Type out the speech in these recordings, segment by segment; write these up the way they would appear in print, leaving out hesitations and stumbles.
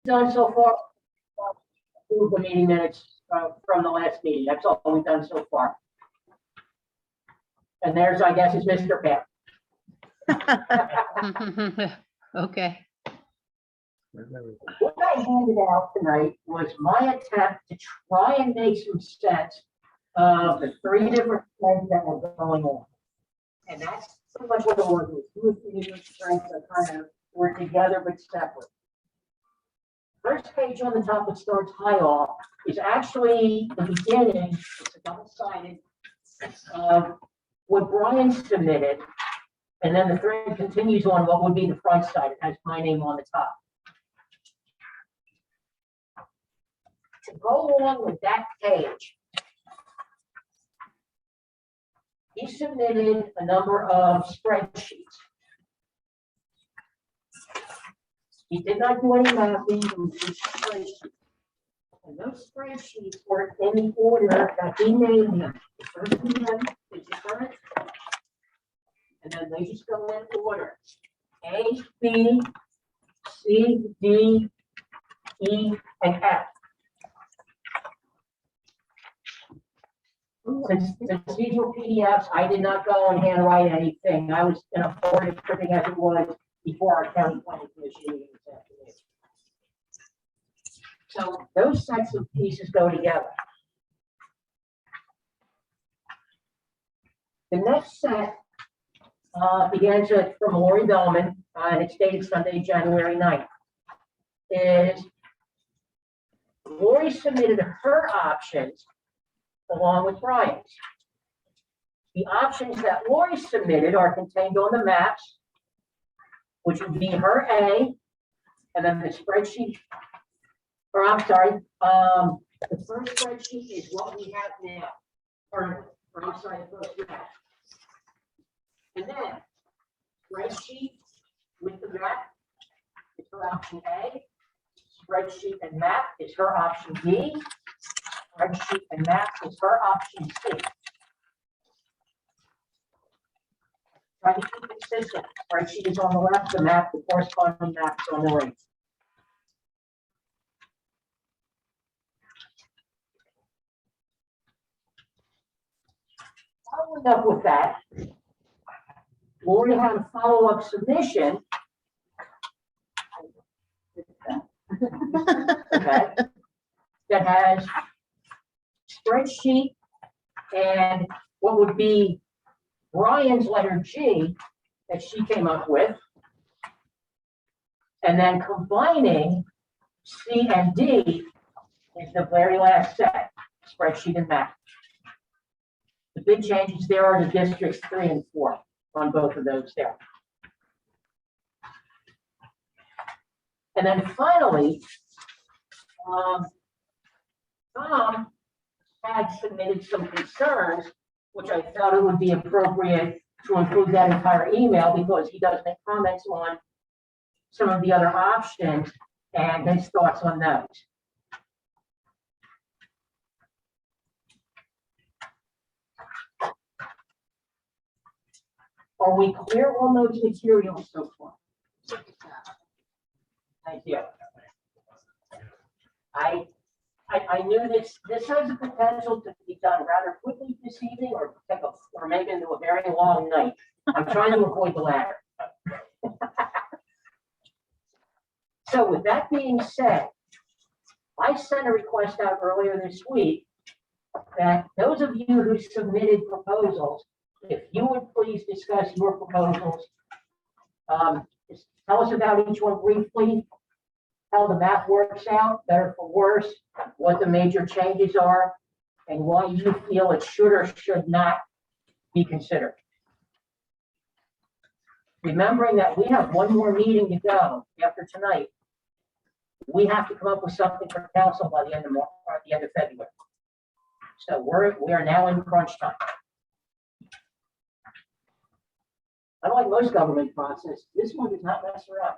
done so far, approve the meeting minutes from the last meeting. That's all we've done so far. And there's, I guess, is Mr. Pat. Okay. What I handed out tonight was my attempt to try and make some sense of the three different things that were going on. And that's pretty much what it was. Two or three different strengths that kind of were together but separate. First page on the top that starts high off is actually the beginning, it's a double-sided, of what Brian submitted. And then the thread continues on what would be the front side. It has my name on the top. To go along with that page, he submitted a number of spreadsheets. He did not do any mapping, it was just spreadsheets. And those spreadsheets were in the order that he named them. The first one is the current, and then they just go in order. A, B, C, D, E, and F. Since these were PDFs, I did not go and handwrite anything. I was in a forwarded printing as it was before our county planning commission meeting this afternoon. So those sets of pieces go together. The next set begins from Lori Bellman, and it's dated Sunday, January 9th. Is Lori submitted her options along with Brian's. The options that Lori submitted are contained on the maps, which would be her A, and then the spreadsheet, or I'm sorry, the first spreadsheet is what we have now, or I'm sorry, the first map. And then spreadsheet with the map is her option A, spreadsheet and map is her option B, spreadsheet and map is her option C. Try to keep it consistent. Spreadsheet is on the left, the map, the corresponding map is on the right. Following up with that, Lori had a follow-up submission. Okay, that has spreadsheet and what would be Brian's letter G that she came up with, and then combining C and D is the very last set, spreadsheet and map. The big changes there are the districts 3 and 4 on both of those there. And then finally, Tom had submitted some concerns, which I felt it would be appropriate to include that entire email because he does make comments on some of the other options and his thoughts on those. Are we clear on those materials so far? Thank you. I knew this has the potential to be done rather quickly this evening or maybe into a very long night. I'm trying to avoid the latter. So with that being said, I sent a request out earlier this week that those of you who submitted proposals, if you would please discuss your proposals, just tell us about each one briefly, how the map works out, better for worse, what the major changes are, and why you feel it should or should not be considered. Remembering that we have one more meeting to go after tonight, we have to come up with something for council by the end of March, or at the end of February. So we are now in crunch time. Unlike most government process, this one does not mess around.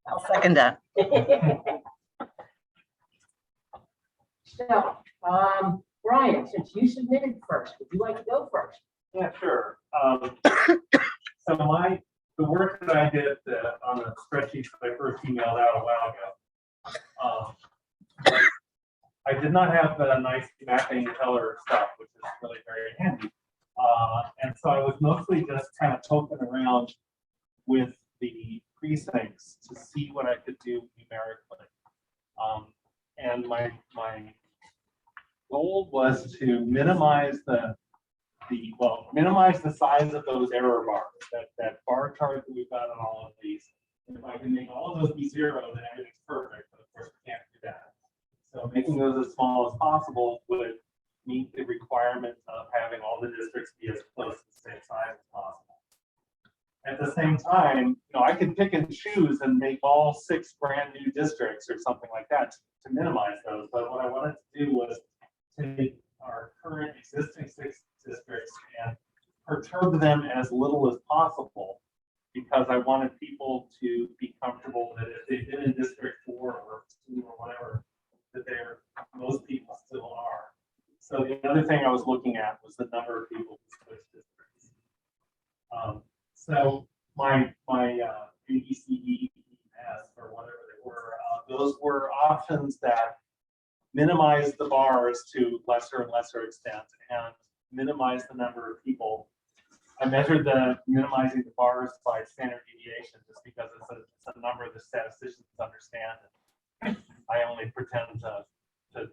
I'll second that. So, Brian, since you submitted first, would you like to go first? Yeah, sure. So my the work that I did on the spreadsheets that I first emailed out a while ago, but I did not have the nice mapping color stuff, which is really very handy. And so I was mostly just kind of poking around with the precincts to see what I could do numerically. And my goal was to minimize minimize the size of those error bars, that bar chart that we've got on all of these. If I can make all of those be 0, then everything's perfect, but of course we can't do that. So making those as small as possible would meet the requirement of having all the districts be as close to the same size as possible. At the same time, I could pick and choose and make all 6 brand new districts or something like that to minimize those. But what I wanted to do was take our current existing 6 districts and perturb them as little as possible, because I wanted people to be comfortable that if they've been in District 4 or 2 or whatever, that most people still are. So the other thing I was looking at was the number of people who switched districts. So my A, B, C, D, E, F, or whatever they were, those were options that minimize the bars to lesser and lesser extent and minimize the number of people. I measured the minimizing the bars by standard deviation just because it's a number that statisticians understand. I only pretend to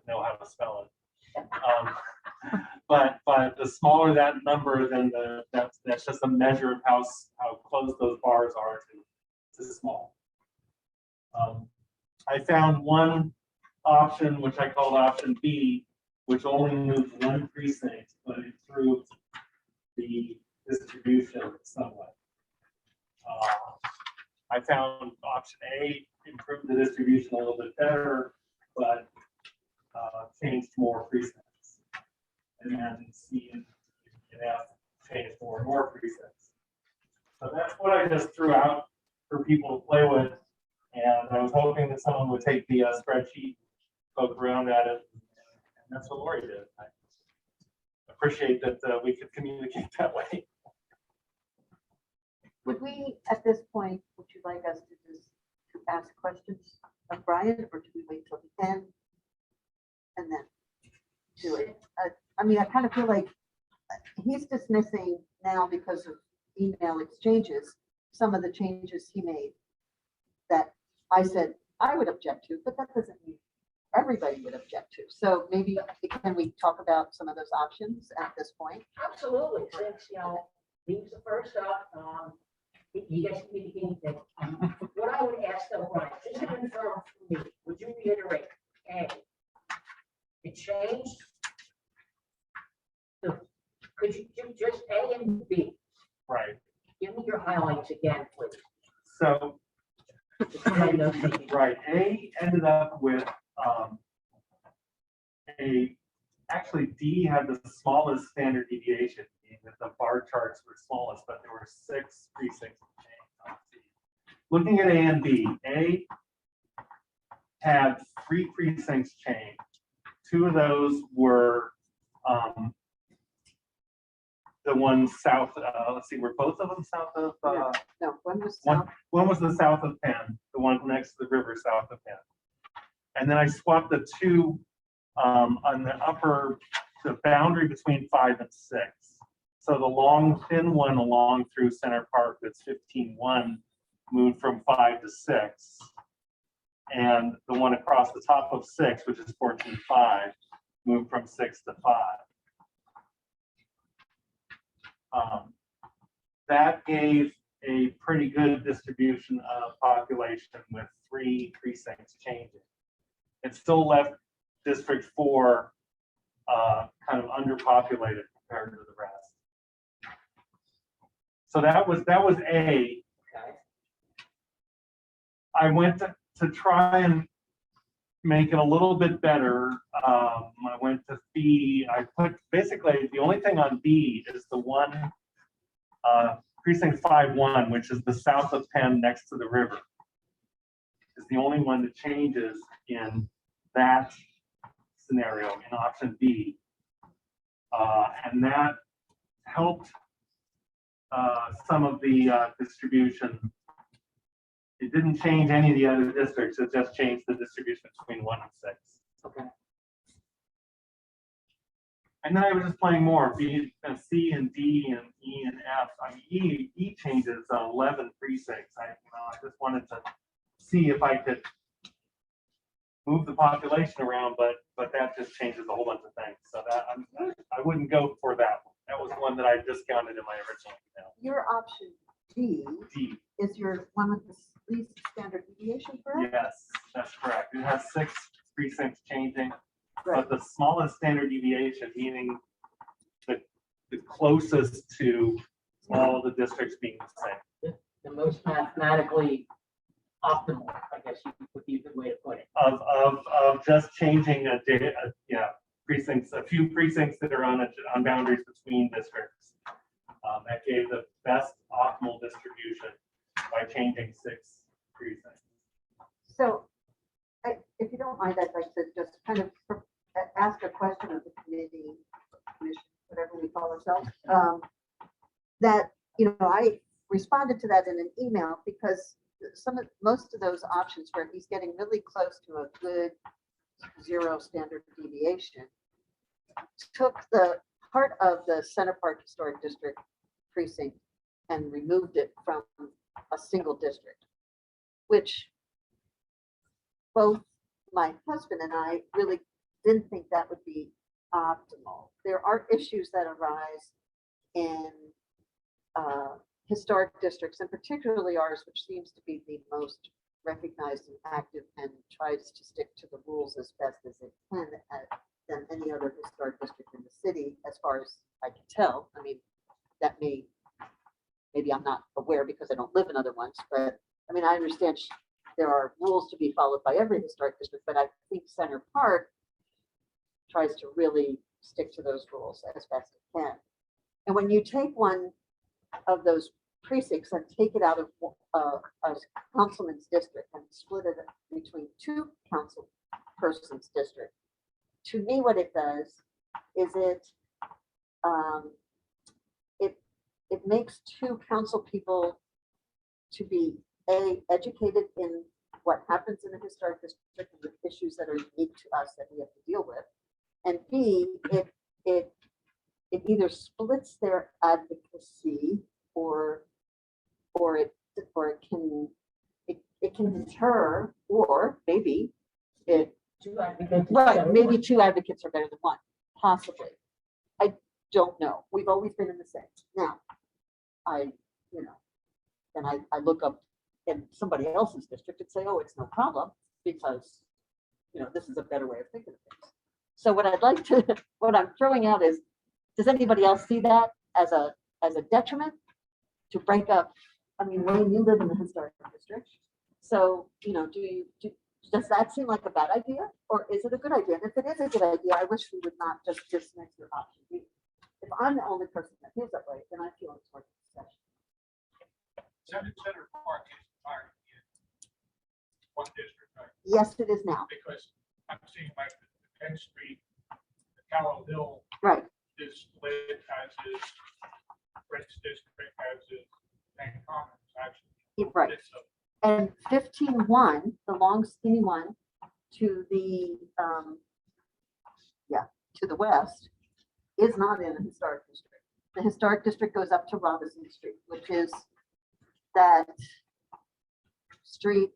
know how to spell it. But the smaller that number, then that's just a measure of how close those bars are to small. I found one option, which I called option B, which only moved 1 precinct, but improved the distribution somewhat. I found option A improved the distribution a little bit better, but changed more precincts. And then C and F changed more precincts. So that's what I just threw out for people to play with. And I was hoping that someone would take the spreadsheet, poke around at it, and that's what Lori did. I appreciate that we could communicate that way. Would we, at this point, would you like us to just ask questions of Brian, or do we wait till the end and then do it? I mean, I kind of feel like he's dismissing now because of email exchanges, some of the changes he made that I said I would object to, but that doesn't mean everybody would object to. So maybe can we talk about some of those options at this point? Absolutely, since, these are first up, you guys can be the guinea pig. What I would ask them, Brian, just to confirm for me, would you reiterate, A, it changed? So, could you do just A and B? Right. Give me your highlights again, please. So, right, A ended up with actually D had the smallest standard deviation, meaning that the bar charts were smallest, but there were 6 precincts changed. Looking at A and B, A had 3 precincts changed. 2 of those were the ones south. Let's see, were both of them south of? No, one was One was the south of Penn, the one next to the river south of Penn. And then I swapped the 2 on the boundary between 5 and 6. So the long, thin one along through Center Park that's 15-1 moved from 5 to 6. And the one across the top of 6, which is 14-5, moved from 6 to 5. That gave a pretty good distribution of population with 3 precincts changing. It still left District 4 kind of underpopulated compared to the rest. So that was A. Okay. I went to try and make it a little bit better. I went to B. I put basically the only thing on B is the one precinct 5-1, which is the south of Penn next to the river, is the only one that changes in that scenario in option B. And that helped some of the distribution. It didn't change any of the other districts, it just changed the distribution between 1 and 6. Okay. And then I was just playing more, B, C and D and E and F. I mean, E changes 11 precincts. I just wanted to see if I could move the population around, but that just changes a whole bunch of things. So that I wouldn't go for that one. That was one that I discounted in my original email. Your option D D. is your one with the least standard deviation, correct? Yes, that's correct. It has 6 precincts changing, Right. but the smallest standard deviation, meaning the closest to all the districts being the same. The most mathematically optimal, I guess would be a good way to put it. Of just changing precincts, a few precincts that are on boundaries between districts. That gave the best optimal distribution by changing 6 precincts. So, if you don't mind, I'd like to just kind of ask a question of the committee, commission, whatever we call ourselves. That, I responded to that in an email because most of those options where he's getting really close to a good 0 standard deviation took the part of the Center Park Historic District precinct and removed it from a single district, which both my husband and I really didn't think that would be optimal. There are issues that arise in historic districts, and particularly ours, which seems to be the most recognized and active and tries to stick to the rules as best as it can than any other historic district in the city, as far as I can tell. I mean, that maybe I'm not aware because I don't live in other ones, but I mean, I understand there are rules to be followed by every historic district, but I think Center Park tries to really stick to those rules as best it can. And when you take one of those precincts and take it out of a councilman's district and split it between 2 council persons district, to me, what it does is it makes 2 council people to be educated in what happens in a historic district and the issues that are unique to us that we have to deal with, and B, it either splits their advocacy or it can deter, or maybe it. Right, maybe 2 advocates are better than 1, possibly. I don't know. We've always been in the same. Now, then I look up in somebody else's district and say, oh, it's no problem because, this is a better way of thinking of things. So what I'm throwing out is, does anybody else see that as a detriment to break up? I mean, Wayne, you live in the historic district. So, does that seem like a bad idea, or is it a good idea? And if it is a good idea, I wish we would not just dismiss your option B. If I'm the only person that feels that way, then I feel it's worth discussion. Center Park is entirely in one district, right? Yes, it is now. Because I'm seeing like the 10th Street, the Callow Hill Right. is split as is French District as is Bank Commons actually. Right. So And 15-1, the long skinny one to the to the west, is not in the historic district. The historic district goes up to Robinson Street, which is that street.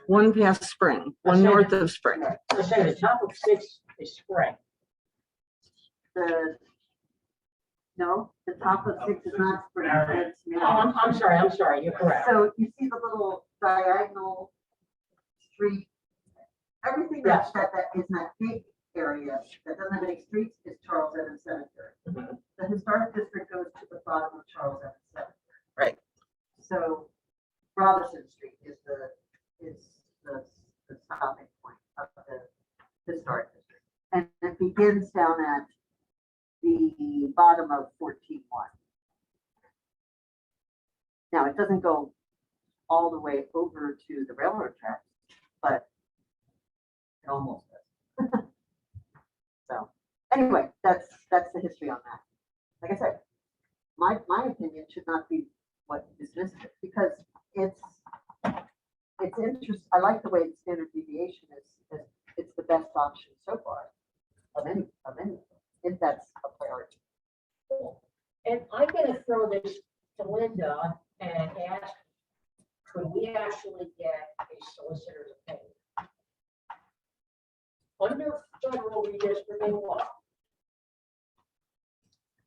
One past Spring, one north of Spring. Let's say the top of 6 is Spring. No, the top of 6 is not Spring. It's Oh, I'm sorry, you're correct. So you see the little diagonal street, everything that is in that big area that doesn't have any streets is Charles Evans Cemetery. Mhm. The historic district goes to the bottom of Charles Evans Cemetery. Right. So Robinson Street is the stopping point of the historic district. And it begins down at the bottom of 14-1. Now, it doesn't go all the way over to the railroad tracks, but it almost does. anyway, that's the history on that. Like I said, my opinion should not be what dismisses it, because it's interest, I like the way the standard deviation is, it's the best option so far of any, if that's a priority. And I'm gonna throw this to Linda and ask, could we actually get a solicitor's opinion? Under federal redistricting law,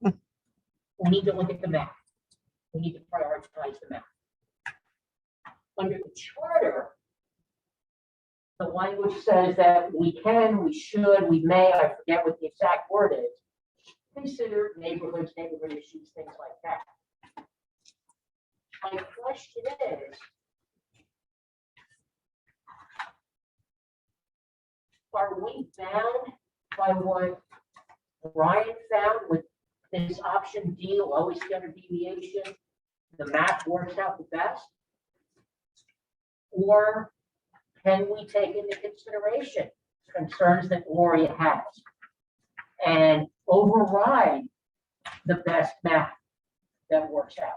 we need to look at the map. We need to prioritize the map. Under the charter, the language says that we can, we should, we may, I forget what the exact word is, consider neighborhoods, neighborhood issues, things like that. My question is, are we bound by what Ryan found with this option D, lowest standard deviation? The map works out the best? Or can we take into consideration concerns that Lori has and override the best map that works out?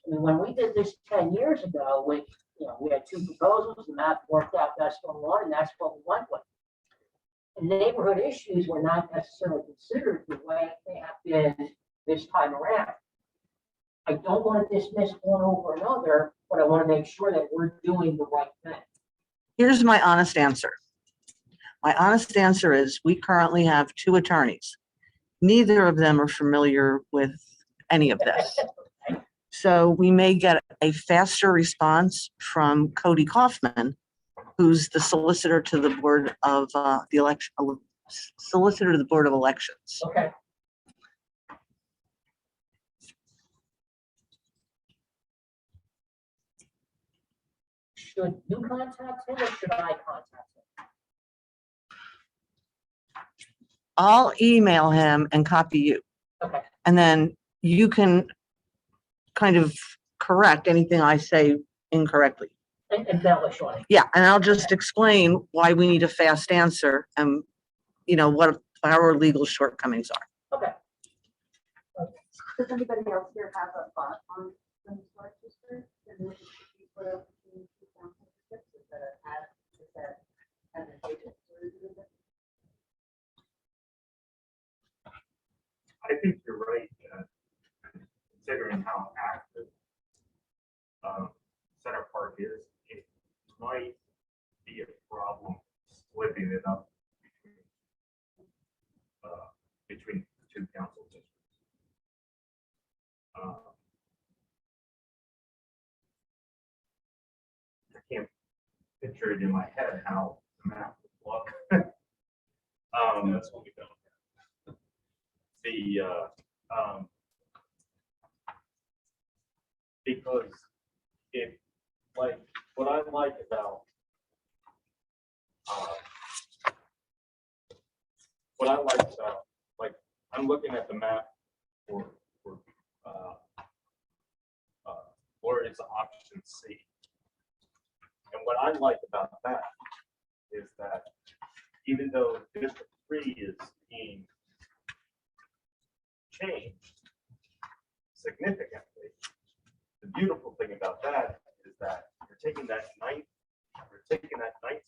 I mean, when we did this 10 years ago, we had two proposals, the map worked out best on one, and that's what we went with. And neighborhood issues were not necessarily considered the way they have been this time around. I don't want to dismiss one over another, but I want to make sure that we're doing the right thing. Here's my honest answer. My honest answer is we currently have two attorneys. Neither of them are familiar with any of this. So we may get a faster response from Cody Kaufman, who's the solicitor to the Board of solicitor to the Board of Elections. Okay. Should you contact him or should I contact him? I'll email him and copy you. Okay. And then you can kind of correct anything I say incorrectly. And embellish on it. Yeah, and I'll just explain why we need a fast answer and, what our legal shortcomings are. Okay. Does anybody else here have a thought on the historic district? And what should be put up in two council districts? Is that advantageous? I think you're right, considering how active Center Park is, it might be a problem splitting it up between two council districts. I can't picture it in my head how the map would look. That's what we don't have. Because if, like, what I like about like, I'm looking at the map for Florida's option C. And what I like about that is that even though District 3 is being changed significantly, the beautiful thing about that is that you're taking that 9th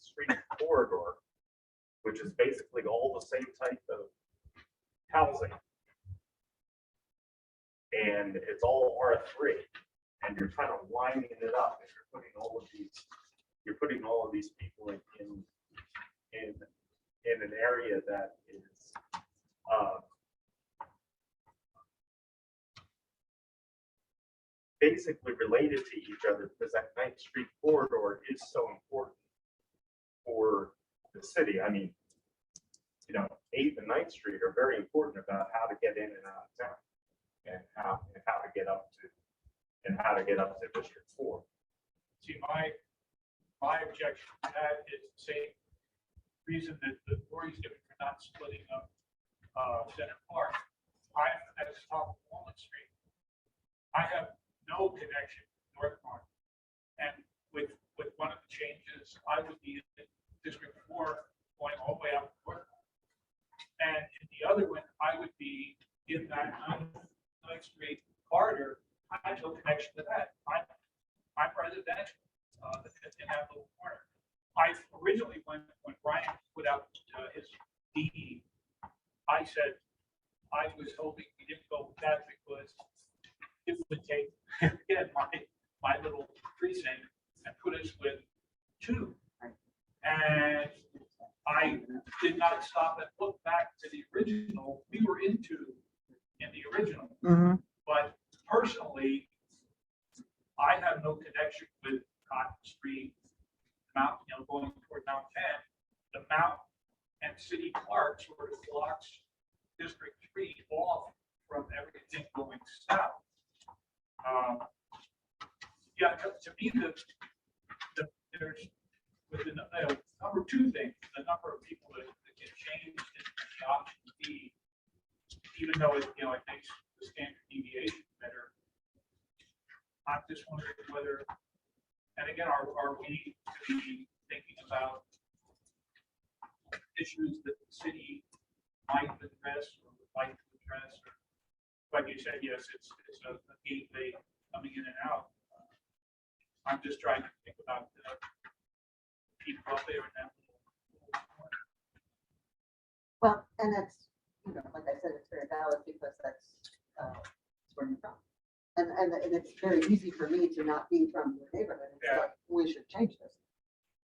Street corridor, which is basically all the same type of housing, and it's all R3, and you're kind of lining it up, and you're putting all of these people in an area that is basically related to each other, because that 9th Street corridor is so important for the city. I mean, 8th and 9th Street are very important about how to get in and out of town, and how to get up to District 4. See, my objection to that is the same reason that the Lori's giving for not splitting up Center Park. I'm at the top of Walnut Street. I have no connection to North Park. And with one of the changes, I would be in District 4 going all the way up north. And in the other one, I would be in that 9th Street corridor. I have no connection to that. I'm residential in that little corner. I originally, when Brian put out his DD, I said I was hoping we didn't go with that because it would take, again, my little precinct and put us with 2. And I did not stop and look back to the original. We were in the original. Mhm. But personally, I have no connection with Cotton Street, going toward Mount 10. The Mount and City Park sort of blocks District 3 off from everything going south. Yeah, to me, there's with the number 2 thing, the number of people that get changed in the option B, even though it makes the standard deviation better. I'm just wondering whether, and again, are we to be thinking about issues that the city might address or would like to address? Or, like you said, yes, it's a gateway coming in and out. I'm just trying to think about people out there in that little corner. Well, and that's, like I said, it's very valid because that's where you're from. And it's very easy for me to not be from your neighborhood. It's Yeah. like, we should change this.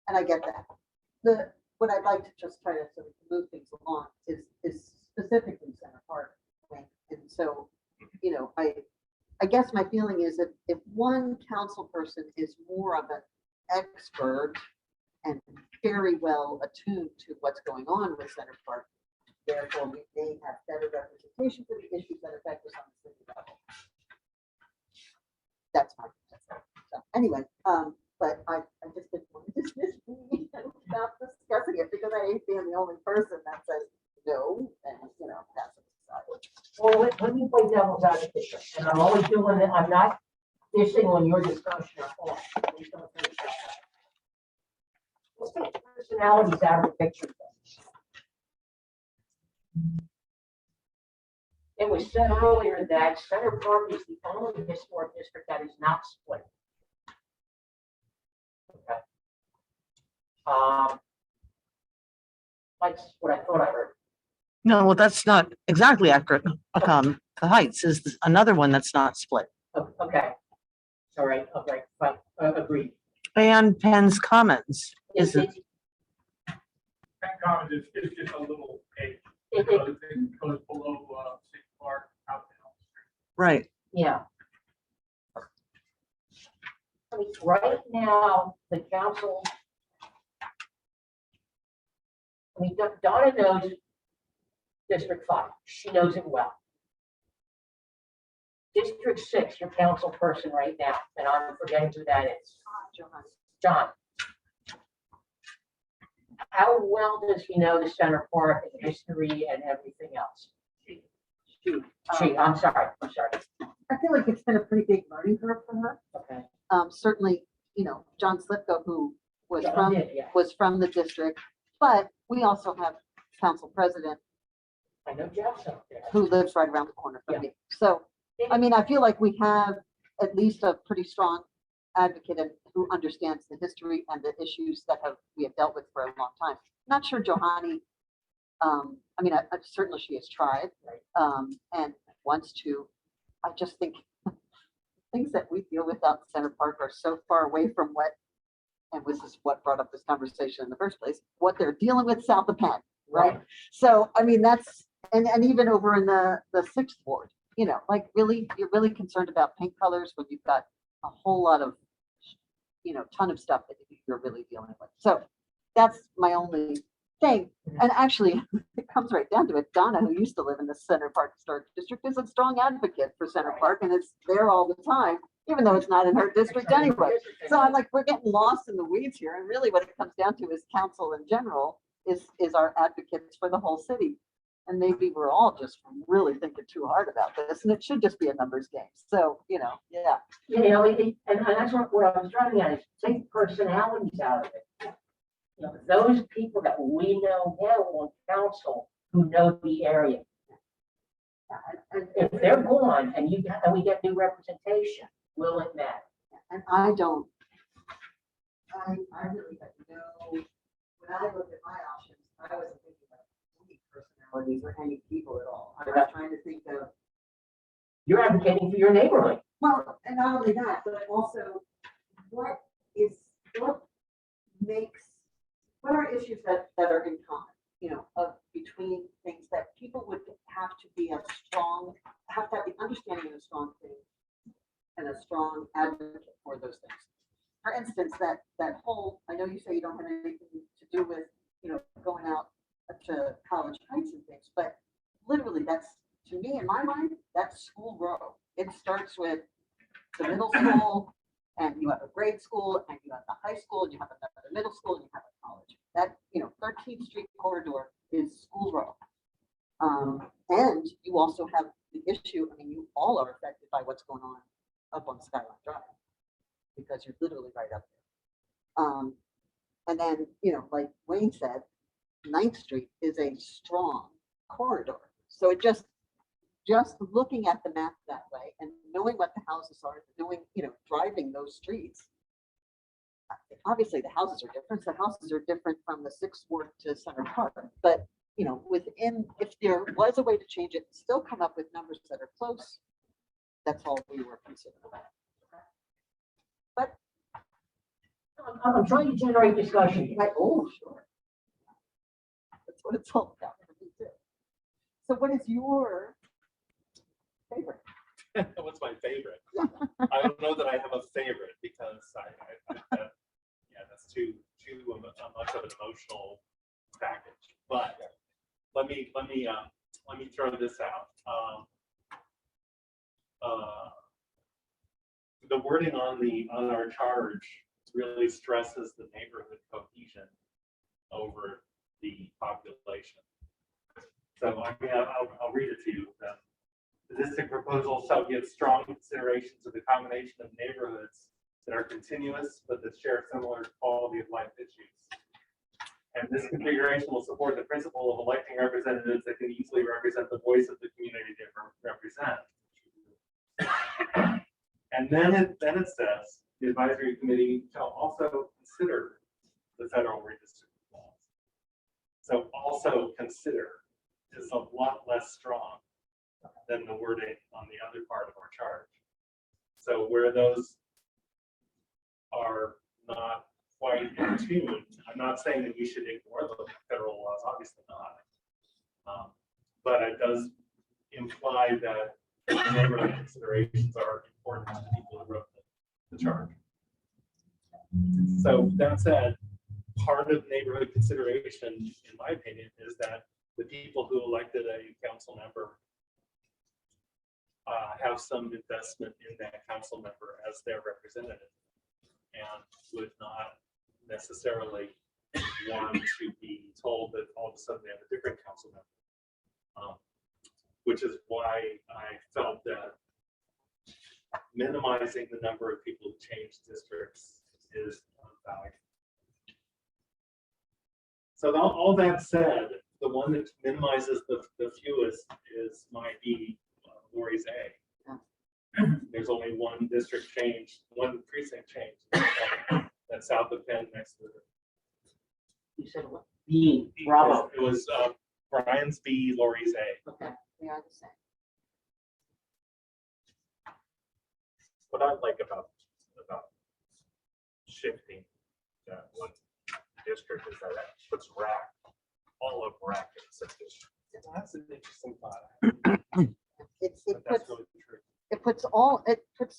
And I get that. What I'd like to just try to sort of move things along is specifically Center Park. Right? And so, I guess my feeling is that if one council person is more of an expert and very well attuned to what's going on with Center Park, therefore we may have better representation for the issues that affect us on the city level. That's my, so anyway, but I just didn't want to dismiss me without discussing it because I hate being the only person that says no, and that's aside. Well, let me play devil's advocate, here, and I'm only doing it, I'm not dishing on your discussion at all. Please don't think that. Let's take personalities out of the picture. It was said earlier that Center Park is the only historic district that is not split. Okay. That's what I thought I heard. No, well, that's not exactly accurate. The Heights is another one that's not split. Okay. All right, okay, fine, agreed. And Penn's Commons Is is, it, Penn Commons is just a little page. it, Because it goes below City Park out to Elm Street. right. yeah. I mean, right now, the council. I mean, Donna knows District 5, she knows it well. District 6, your council person right now, and I'm forgetting who that is. John. How well does he know the Center Park and history and everything else? I'm sorry. I feel like it's been a pretty big learning curve for her. Okay. Certainly, John Slipko, who was John from did, yeah. the district, but we also have council president I know Jeff's up there. who lives right around the corner from me. So, I mean, I feel like we have at least a pretty strong advocate who understands the history and the issues that we have dealt with for a long time. Not sure Johanny, I mean, certainly she has tried, and wants to. I just think things that we deal with out in Center Park are so far away from what, and this is what brought up this conversation in the first place, what they're dealing with south of Penn, right? So, I mean, that's, and even over in the 6th ward, like really, you're really concerned about paint colors when you've got a whole lot of, ton of stuff that you're really dealing with. So that's my only thing. And actually, it comes right down to it. Donna, who used to live in the Center Park Historic District, is a strong advocate for Center Park, and it's there all the time, even though it's not in her district anyway. So I'm like, we're getting lost in the weeds here. And really what it comes down to is council in general is our advocates for the whole city. And maybe we're all just really thinking too hard about this, and it should just be a numbers game. So, yeah. And that's what I was driving at, is take personalities out of it. Those people that we know now on council who know the area. And if they're gone and we get new representation, will it matter? And I really don't know, when I looked at my options, I wasn't thinking about any personalities or any people at all. I was trying to think of, You're advocating for your neighborhood. well, and not only that, but also what are issues that are in common, between things that people would have to be have the understanding of a strong thing and a strong advocate for those things. For instance, that whole, I know you say you don't have anything to do with, going out to College Heights and things, but literally that's, to me, in my mind, that's school row. It starts with the middle school, and you have a grade school, and you have the high school, and you have another middle school, and you have a college. That, 13th Street corridor is school row. And you also have the issue, you all are affected by what's going on up on Skyline Drive, because you're literally right up there. And then, like Wayne said, 9th Street is a strong corridor. So it just looking at the map that way and knowing what the houses are, driving those streets. Obviously, the houses are different. The houses are different from the 6th Ward to Center Park. But, if there was a way to change it, still come up with numbers that are close, that's all we were concerned about. But I'm trying to generate discussion. oh, sure. That's what it's all about for me too. So what is your favorite? What's my favorite? I don't know that I have a favorite because that's too much of an emotional package. But let me throw this out. The wording on our charge really stresses the neighborhood cohesion over the population. So I'll read it to you. The district proposal shall give strong consideration to the combination of neighborhoods that are continuous but that share similar quality of life issues. And this configuration will support the principle of electing representatives that can easily represent the voice of the community they represent. And then it says the advisory committee shall also consider the federal redistricting laws. So also consider is a lot less strong than the wording on the other part of our charge. So where those are not quite in tune, I'm not saying that we should ignore the federal laws, obviously not. But it does imply that the neighborhood considerations are important to the people who wrote the charge. So that said, part of neighborhood consideration, in my opinion, is that the people who elected a council member have some investment in that council member as their representative and would not necessarily want to be told that all of a sudden they have a different council member. Which is why I felt that minimizing the number of people who change districts is valuable. So all that said, the one that minimizes the fewest might be Lori's A. There's only one district change, one precinct change. That's south of Penn next to the. You said what? B, Bravo. It was Brian's B, Lori's A. Okay. They are the same. What I like about shifting that one district is that it puts all of RAC in the same district. That's an interesting thought. It That's puts really true.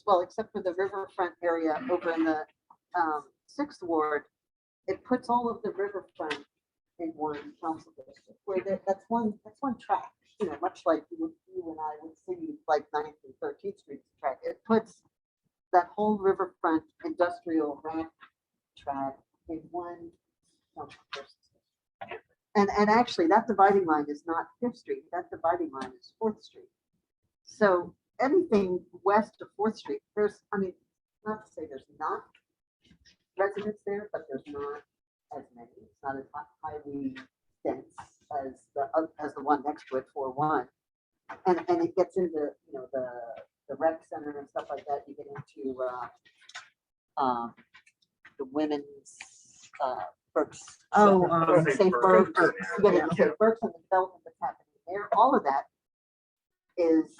well, except for the riverfront area over in the 6th Ward, it puts all of the riverfront in one council district, where that's one track, much like you and I would see like 9th and 13th Street track. It puts that whole riverfront industrial rack track in one council district. And actually, that dividing line is not Fifth Street, that dividing line is Fourth Street. So anything west of Fourth Street, there's, I mean, not to say there's not residents there, but there's not as many. It's not as highly dense as the one next to it, 4-1. And it gets into, you know, the rec center and stuff like that. You get into the women's Burke's. Oh, Safe Burke's. You get into Safe Burke's and the development that's happening there. All of that is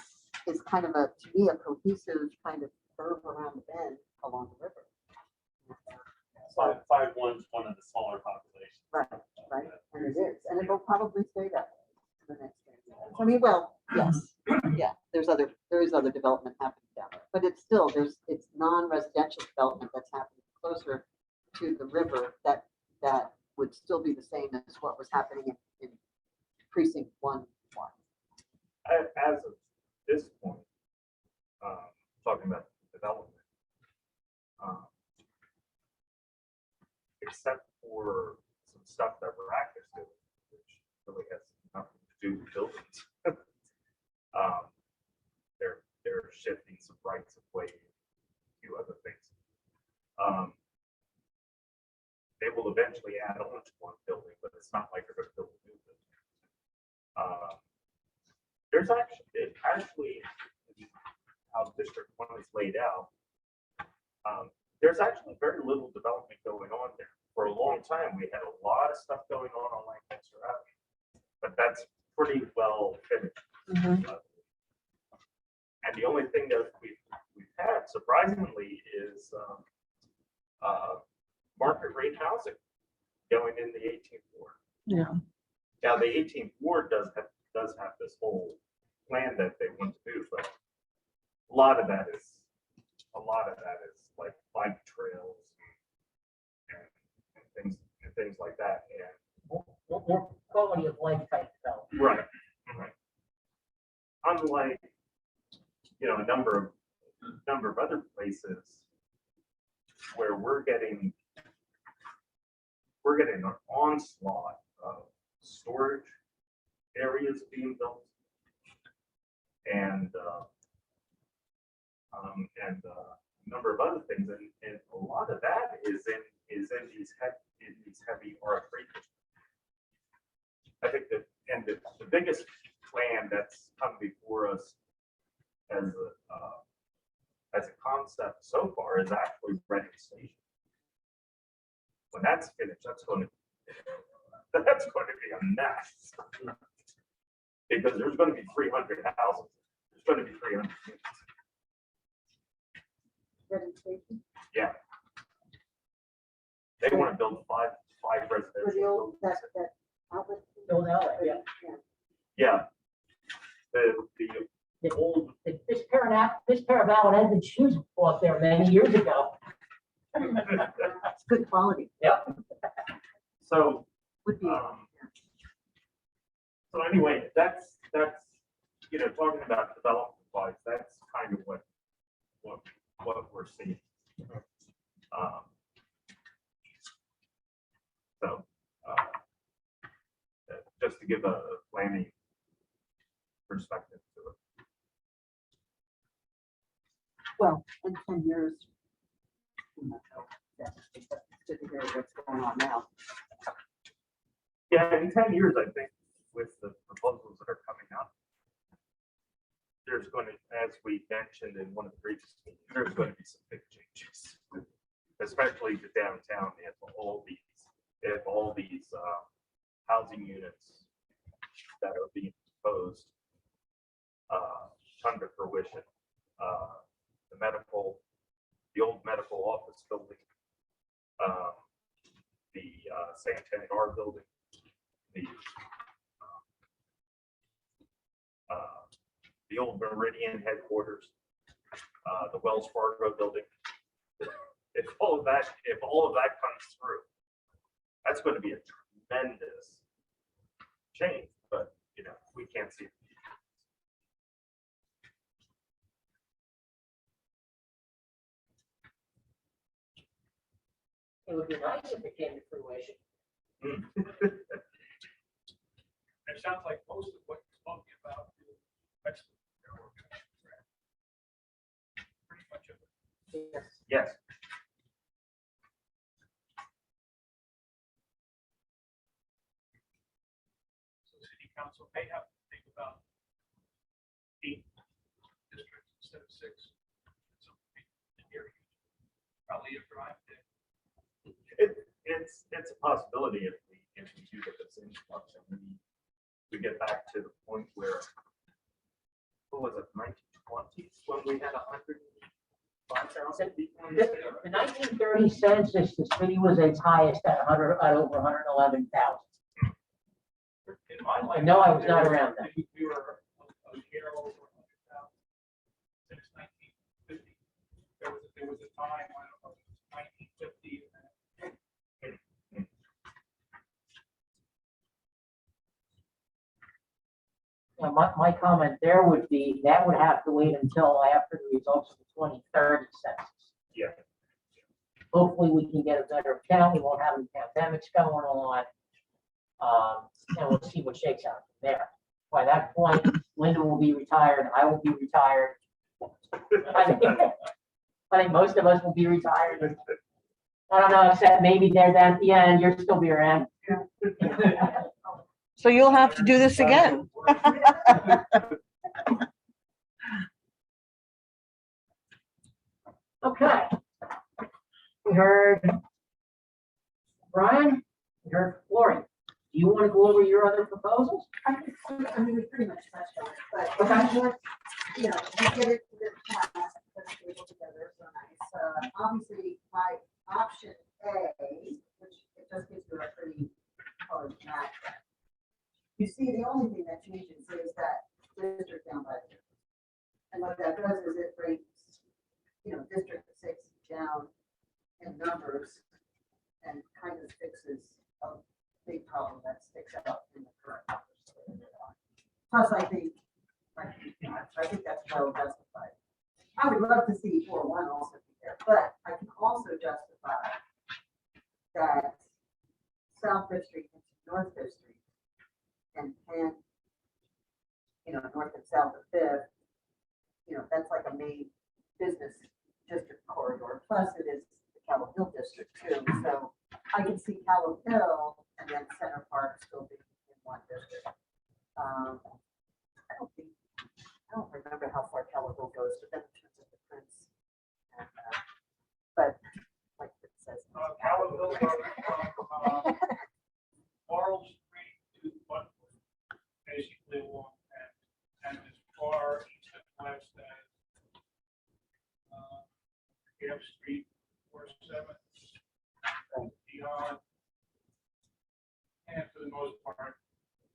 kind of to me, a cohesive kind of curve around the bend along the river. 5-1's one of the smaller populations. Right, and it is, and it'll probably stay that way for the next 10 years. I mean, well, yes, yeah, there is other development happening down there, but it's still, it's non-residential development that's happening closer to the river that would still be the same as what was happening in precinct 1. As of this point, talking about development, except for some stuff that Rack is doing, which really has nothing to do with buildings. They're shifting some rights of way, a few other things. They will eventually add on to one building, but it's not like they're going to build a new building. There's actually how District 1 is laid out. There's actually very little development going on there. For a long time, we had a lot of stuff going on Lancaster Avenue, but that's pretty well finished. And the only thing that we've had, surprisingly, is market rate housing going in the 18th ward. Yeah. Now, the 18th ward does have this whole plan that they want to do, but a lot of that is like bike trails and things like that. And More quality of life type development. right. Unlike, you know, a number of other places where we're getting an onslaught of storage areas being built and a number of other things, and a lot of that is in these heavy R3 districts. I think that, and the biggest plan that's come before us as a concept so far is actually Reading Station. When that's finished, that's going to be a mess. Because there's going to be 300 houses. There's going to be 300 units. Yeah. They want to build five residential. That outlet. Build out, yeah. Yeah. The old, This pair of Allen Edmonds shoes bought there many years ago. It's good quality. Yep. so Would be. so anyway, that's you know, talking about development wise, that's kind of what we're seeing. Just to give a planning perspective to it. Well, in 10 years. It's good to hear what's going on now. Yeah, in 10 years, I think, with the proposals that are coming up, there's going to, as we mentioned in one of the previous meetings, there's going to be some big changes, especially the downtown. If all these housing units that are being proposed come to fruition, the old medical office building, the Santander building, the old Meridian headquarters, the Wells Fargo building. If all of that comes through, that's going to be a tremendous change. But you know, we can't see it. It would be nice if it came to fruition. It sounds like most of what you're talking about is excellent. Pretty much of it. Yes. So city council may have to think about 8 districts instead of 6. So in your future, probably a drive there. It's a possibility if we do get this influx and we get back to the point where, what was it, 1920s, when we had 105,000 people in the city? The 1930 census, the city was its highest at over 111,000. In my life. No, I was not around then. We were a year over 100,000 since 1950. There was a time when it was 1950. My comment there would be, that would have to wait until after the results of the 2030 census. Yeah. Hopefully, we can get a better count, we won't have any pandemics going on. And we'll see what shakes out from there. By that point, Linda will be retired, I will be retired. I think most of us will be retired. I don't know, except maybe there at the end, you'll still be around. So you'll have to do this again. Okay. We heard Brian, we heard Lori. Do you want to go over your other proposals? I mean, we pretty much touched on it, but Okay. you know, we get it to the class, let's table together, so nice. Obviously, my option A, which it just gives you a pretty colored map. You see, the only thing that changes is that district down by here. And what that does is it brings, you know, District 6 down in numbers and kind of fixes a big problem that sticks out in the current numbers. Plus, I think that's well justified. I would love to see 4-1 also be there, but I can also justify that South Fifth Street into North Fifth Street and, you know, north and south of Fifth, you know, that's like a main business district corridor. Plus, it is the Callow Hill district too. So I can see Callow Hill and then Center Park still being in one district. I don't remember how far Callow Hill goes, but then it turns into Prince. And, but like it says. Callow Hill from Laurel Street to Butler, basically along and as far east and west as Gap Street, 47, beyond, and for the most part,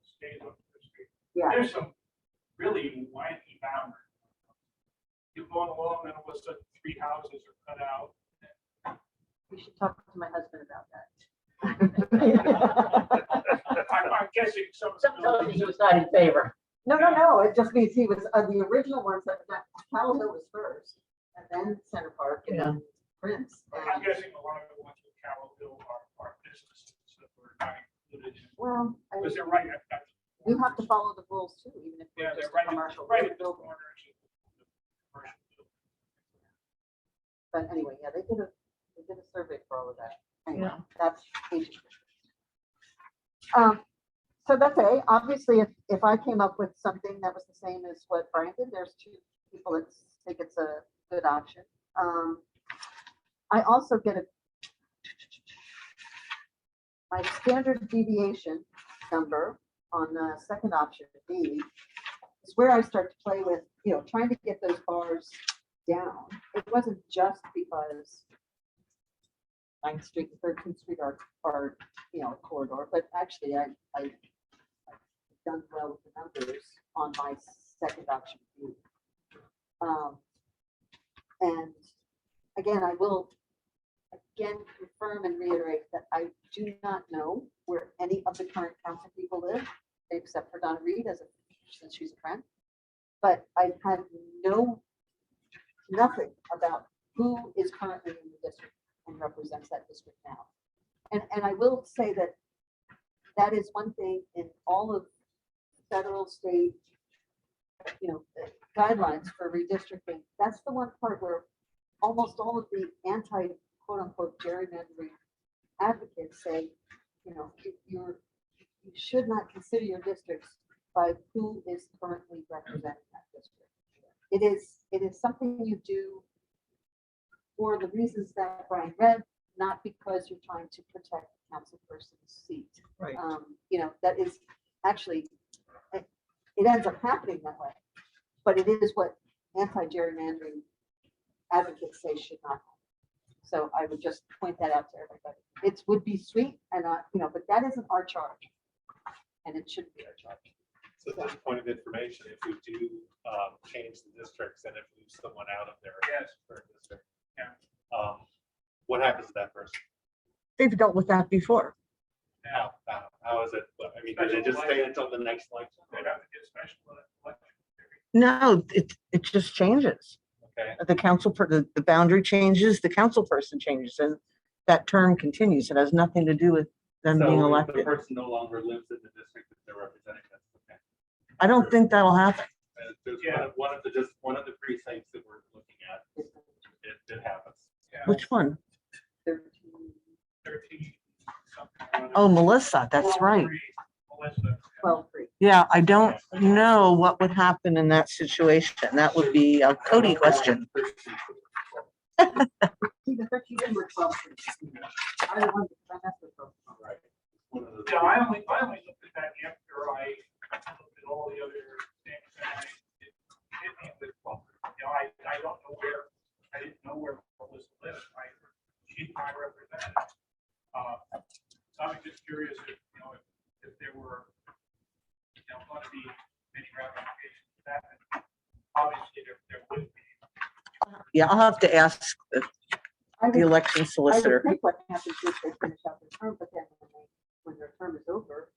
stays up the street. Yeah. There's some really windy boundaries. You're going along, and all of a sudden, 3 houses are cut out. We should talk to my husband about that. I'm guessing some of Sometimes he was not in favor. No, it just means he was, the original ones that Callow Hill was first, and then Center Park, and then Prince. I'm And, guessing a lot of the ones with Callow Hill are businesses that were not included in. well, Because they're right at that. we have to follow the rules too, even if Yeah, we're they're just a right, commercial right at the building. corners of the commercial building. But anyway, yeah, they did a survey for all of that. Anyway, Yeah. that's age. So that's A. Obviously, if I came up with something that was the same as what Brian did, there's 2 people that think it's a good option. I also get my standard deviation number on the second option, B, is where I start to play with, you know, trying to get those bars down. It wasn't just because 9th Street and 13th Street are, you know, a corridor, but actually I've done well with the numbers on my second option view. And again, I will confirm and reiterate that I do not know where any of the current council people live, except for Donna Reed since she's a friend. But I've had nothing about who is currently in the district and represents that district now. And I will say that is one thing in all of federal, state, guidelines for redistricting, that's the one part where almost all of the anti quote unquote gerrymandering advocates say, you should not consider your districts by who is currently representing that district. It is something you do for the reasons that Brian read, not because you're trying to protect the council person's seat. Right. That is actually, it ends up happening that way, but it is what anti-gerrymandering advocates say should not happen. So I would just point that out to everybody. It would be sweet and but that isn't our charge. And it shouldn't be our charge. So just a point of information, if we do change the districts and if we lose someone out of their Yes. current district, Yeah. what happens to that person? They've dealt with that before. How is it? I mean, do they just stay until the next election? They'd have to get a special election. No, it just changes. Okay. The boundary changes, the council person changes, and that term continues. It has nothing to do with them being So if the elected. person no longer lives in the district that they're representing, that's okay. I don't think that'll happen. And there's Yeah. one of the precincts that we're looking at, it happens. Yeah, Which one? 13, 13 something. Oh, Melissa, that's right. Melissa. 12-3. Yeah, I don't know what would happen in that situation. That would be a Cody question. Even 13 were 12-3. I don't want to mess with those. Right. One of the- Yeah, I only looked at that after I looked at all the other things and it hit me with, well, I don't know where, I didn't know where Melissa lived. She's my representative. So I was just curious if there were, going to be any ramifications to that. And obviously, there would be. Yeah, I'll have to ask the I would- election I would solicitor. think what happens is they finish out their term, but then when their term is over,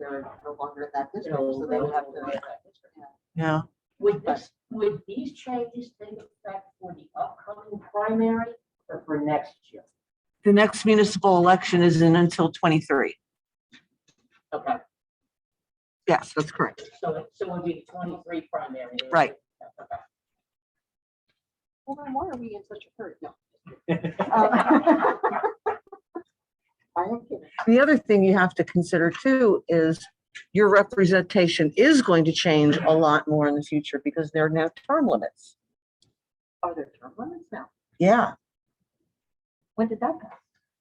they're no longer in that district, so they would have to. Yeah, Would these changes take effect for the upcoming primary or for next year? the next municipal election isn't until 23. Okay, Yes, that's correct. so it would be the 23 primary. Right. Okay. Well, then why are we in such a hurry? No. I am kidding. The other thing you have to consider too is your representation is going to change a lot more in the future because there are no term limits. Are there term limits now? Yeah, When did that pass?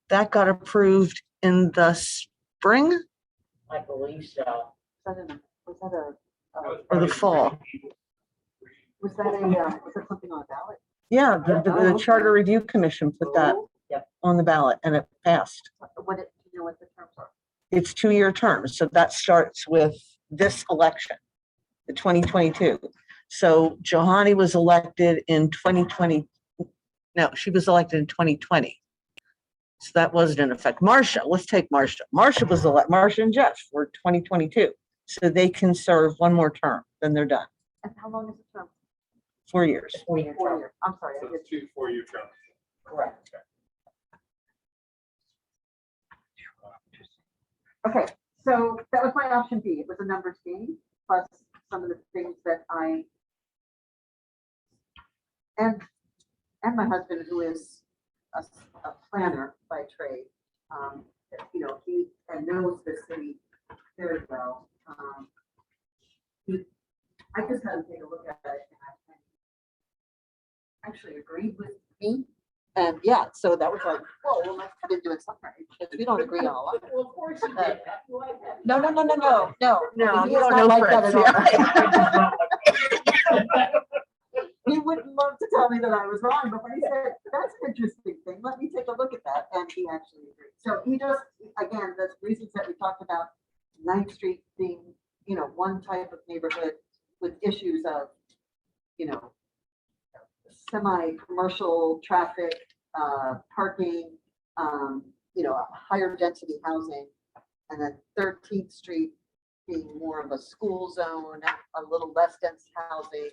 that got approved in the spring I believe so. Was that a, or the fall. was that something on a ballot? Yeah, the Charter Review Commission put that on the ballot and it passed. What, do you know what the terms are? It's 2-year terms. So that starts with this election, the 2022. So Johanny was elected in 2020. No, she was elected in 2020. So that wasn't in effect. Marcia, let's take Marcia. Marcia and Jeff were 2022. So they can serve one more term, then they're done. And how long is the term? 4 years. 4-year 4 term. years. I'm sorry. I So did- 2 4-year terms. Correct. Okay, so that was my option B. It was a numbers game, plus some of the things that and my husband, who is a planner by trade, he knows the city very well. I just had to take a look at it and I actually agreed with me. And yeah, so that was like, whoa, well, I've been doing something right, because we don't agree on a lot. Well, of course you did. No. No, He you is don't not know like that Fritz. at all. He wouldn't love to tell me that I was wrong, but when he said, that's an interesting thing, let me take a look at that, and he actually agreed. So he just, again, the reasons that we talked about 9th Street being, one type of neighborhood with issues of, semi-commercial traffic, parking, higher density housing, and then 13th Street being more of a school zone, a little less dense housing,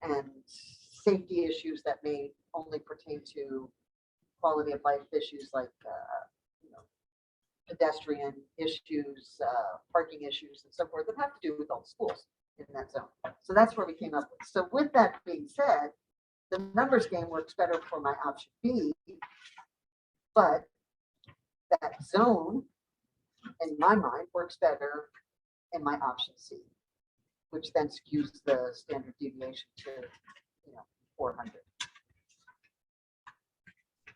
and safety issues that may only pertain to quality of life issues like, pedestrian issues, parking issues and so forth that have to do with all the schools in that zone. So that's where we came up with. So with that being said, the numbers game works better for my option B, but that zone, in my mind, works better in my option C, which then skews the standard deviation to, 400.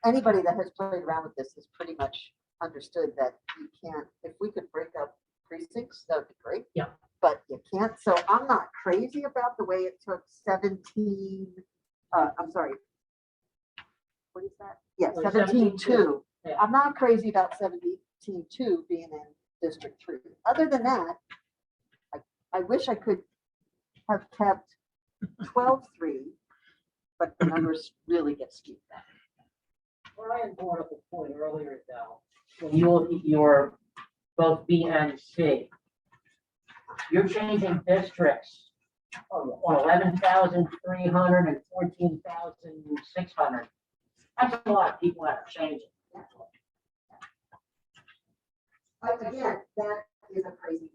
Anybody that has played around with this has pretty much understood that you can't, if we could break up precincts, that would be great. Yeah. But you can't, so I'm not crazy about the way it took 17, I'm sorry. What is that? Yeah, Or 17.2. Yeah. I'm not crazy about 17.2 being in District 3. Other than that, I wish I could have kept 12.3, but the numbers really get skewed back. Brian brought up a point earlier though, when you look at your both B and C, you're changing districts on 11,300 and 14,600. That's a lot of people that are changing. Again, that is a crazy,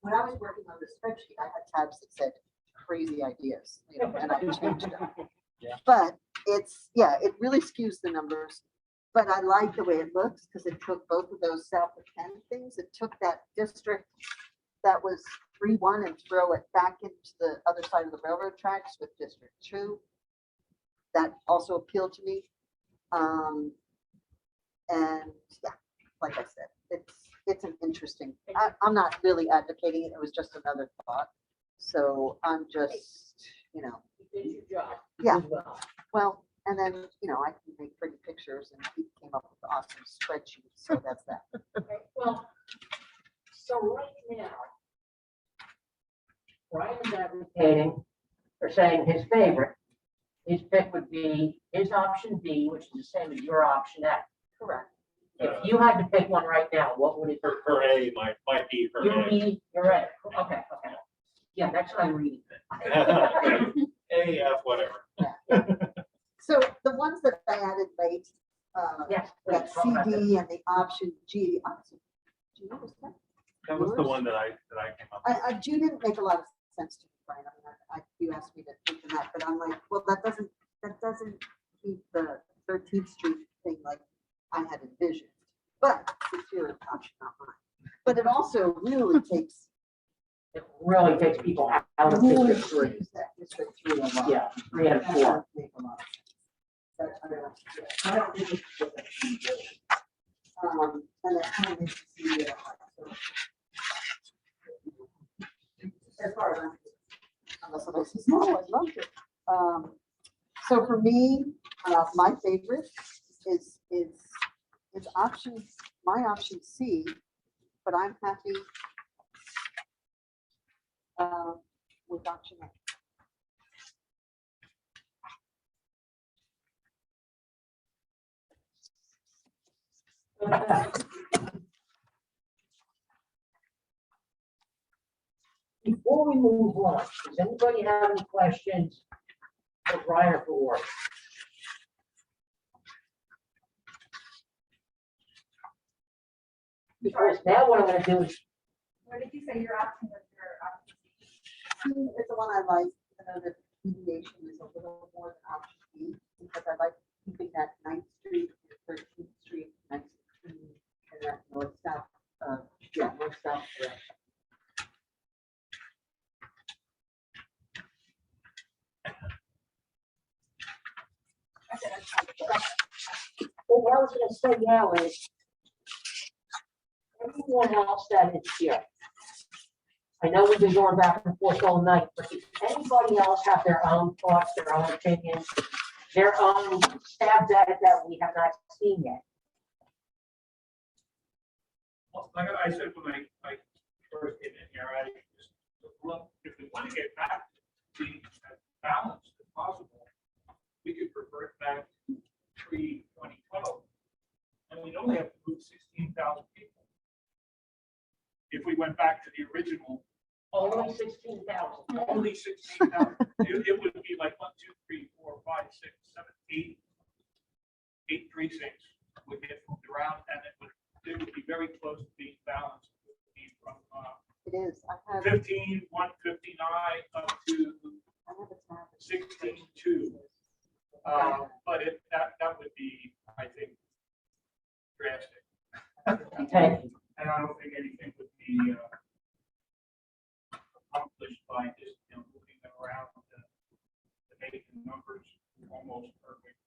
when I was working on the spreadsheet, I had tabs that said crazy ideas, and I changed them. Yeah. But it's, it really skews the numbers, but I like the way it looks because it took both of those south of 10 things. It took that district that was 3-1 and throw it back into the other side of the railroad tracks with District 2. That also appealed to me. And yeah, like I said, it's an interesting, I'm not really advocating it. It was just another thought. So I'm just, You did your job. Yeah. as well. well, and then, I can make pretty pictures and he came up with awesome spreadsheets. So that's that. Okay, well, so right now, Brian's advocating, or saying his favorite, his pick would be his option B, which is the same as your option A. Correct. If you had to pick one right now, what would it be? For A, might be for Your A. B, your A. Okay. Yeah, that's what I'm reading. A, F, whatever. So the ones that I added late, Yes. that please, talk about that. CD and the option G. Do you notice that? That was the one that I came up with. G didn't make a lot of sense to me, Brian. I mean, you asked me to think of that, but I'm like, well, that doesn't keep the 13th Street thing like I had envisioned. But it's your option, not mine. But it also really takes. It really takes people out of really District 3. skews that District 3 a lot. Yeah, 3 and That 4. doesn't make a lot of sense. I don't think it's what that should be. And that kind of makes you see it. As far as I'm concerned, unless somebody says, no, I loved it. So for me, my favorite is my option C, but I'm happy with option A. Before we move on, does anybody have any questions for Brian or for Lori? Because now what I'm gonna do is, What did you say your option was, your option? C is the one I like, even though the deviation is a little more than option B, because I like keeping that 9th Street, 13th Street, nice and clean, and that north-south, north-south direction. well, what I was gonna say now is, everyone else that is here, I know we've been going back and forth all night, but does anybody else have their own thoughts, their own opinions, their own stabs at it that we have not seen yet? Well, like I said when I first came in here, I just, look, if we want to get back to being as balanced as possible, we could revert back to pre-2012. And we'd only have to move 16,000 people. If we went back to the original, Only 16,000. only 16,000, it would be like 1, 2, 3, 4, 5, 6, 7, 8 precincts would get moved around, and it would be very I have, 15,159 up to I have a tab. 16,2. But that would be, I think, drastic. Okay, And I don't think anything would be accomplished by just, moving them around to make the numbers almost perfect.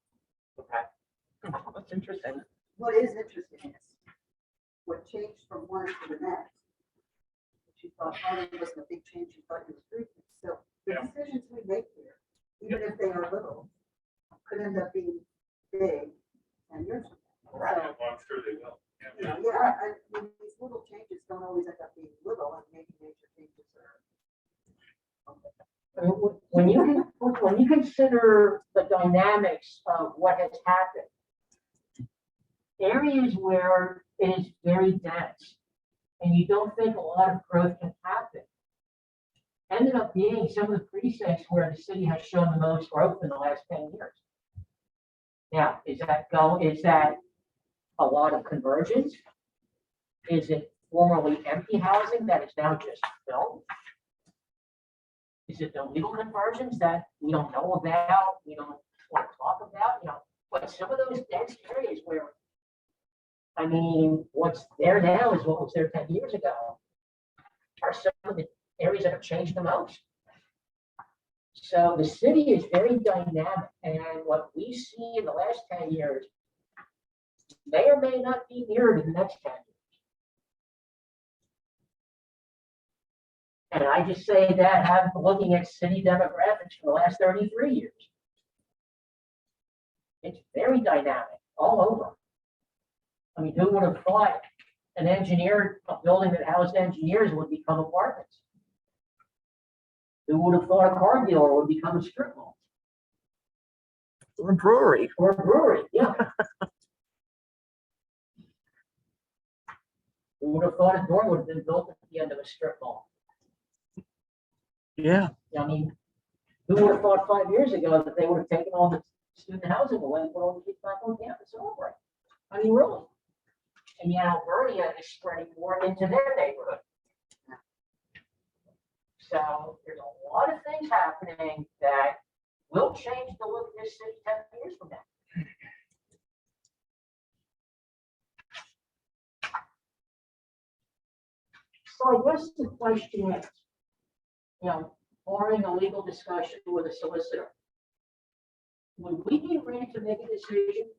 That's interesting. What is interesting is what changed from one to the next. Which you thought, oh, it wasn't a big change, you thought it was great. So the Yeah. decisions we make here, even if they are little, could end up being big 10 years from now. Right. So, Well, I'm sure they will. yeah, I mean, these little changes don't always end up being little, and maybe major changes are. when you consider the dynamics of what has happened, areas where it is very dense and you don't think a lot of growth can happen, ended up being some of the precincts where the city has shown the most growth in the last 10 years. Now, is that a lot of convergence? Is it formerly empty housing that is now just built? Is it the legal conversions that we don't know about, we don't want to talk about, but some of those dense areas where, I mean, what's there now is what was there 10 years ago, are some of the areas that have changed the most. So the city is very dynamic, and what we see in the last 10 years may or may not be mirrored in the next 10 years. And I just say that looking at city demographics for the last 33 years. It's very dynamic all over. I mean, who would have thought a building that housed engineers would become apartments? Who would have thought a car dealer would become a strip mall? Or brewery. Or a brewery, yeah. Who would have thought a door would have been built at the end of a strip mall? Yeah. I mean, who would have thought 5 years ago that they would have taken all the student housing away and put all the kids back on campus and over it? I mean, really? And yet Alberta is spreading more into their neighborhood. So there's a lot of things happening that will change the look of this city 10 years from now. So I guess the question is, barring a legal discussion with a solicitor, would we be ready to make a decision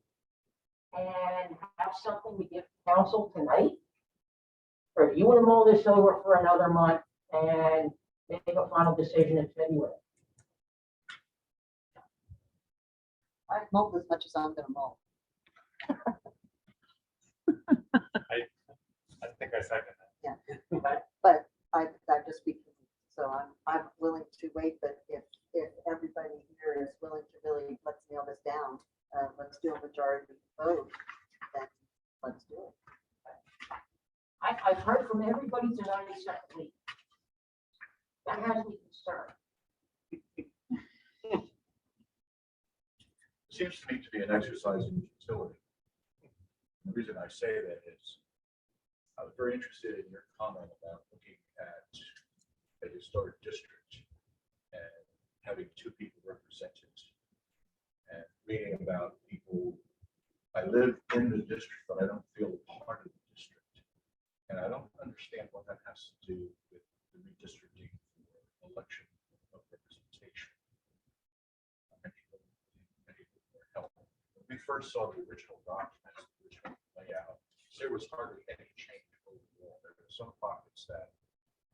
and have something to give council tonight? Or do you want to mull this over for another month and make a final decision in February? I've mulled as much as I'm gonna mull. I think I second that. Okay. But I just speak, so I'm willing to wait, but if everybody here is willing to really, let's nail this down, let's do a majority vote, then let's do it. I've heard from everybody tonight except me. That has me concerned. Seems to me to be an exercise in futility. The reason I say that is I was very interested in your comment about looking at a historic district and having two people represented and reading about people. I live in the district, but I don't feel part of the district. And I don't understand what that has to do with the redistricting for election of representation. Many people were helpful. When we first saw the original documents, the original layout, there was hardly any change overall. There were some pockets that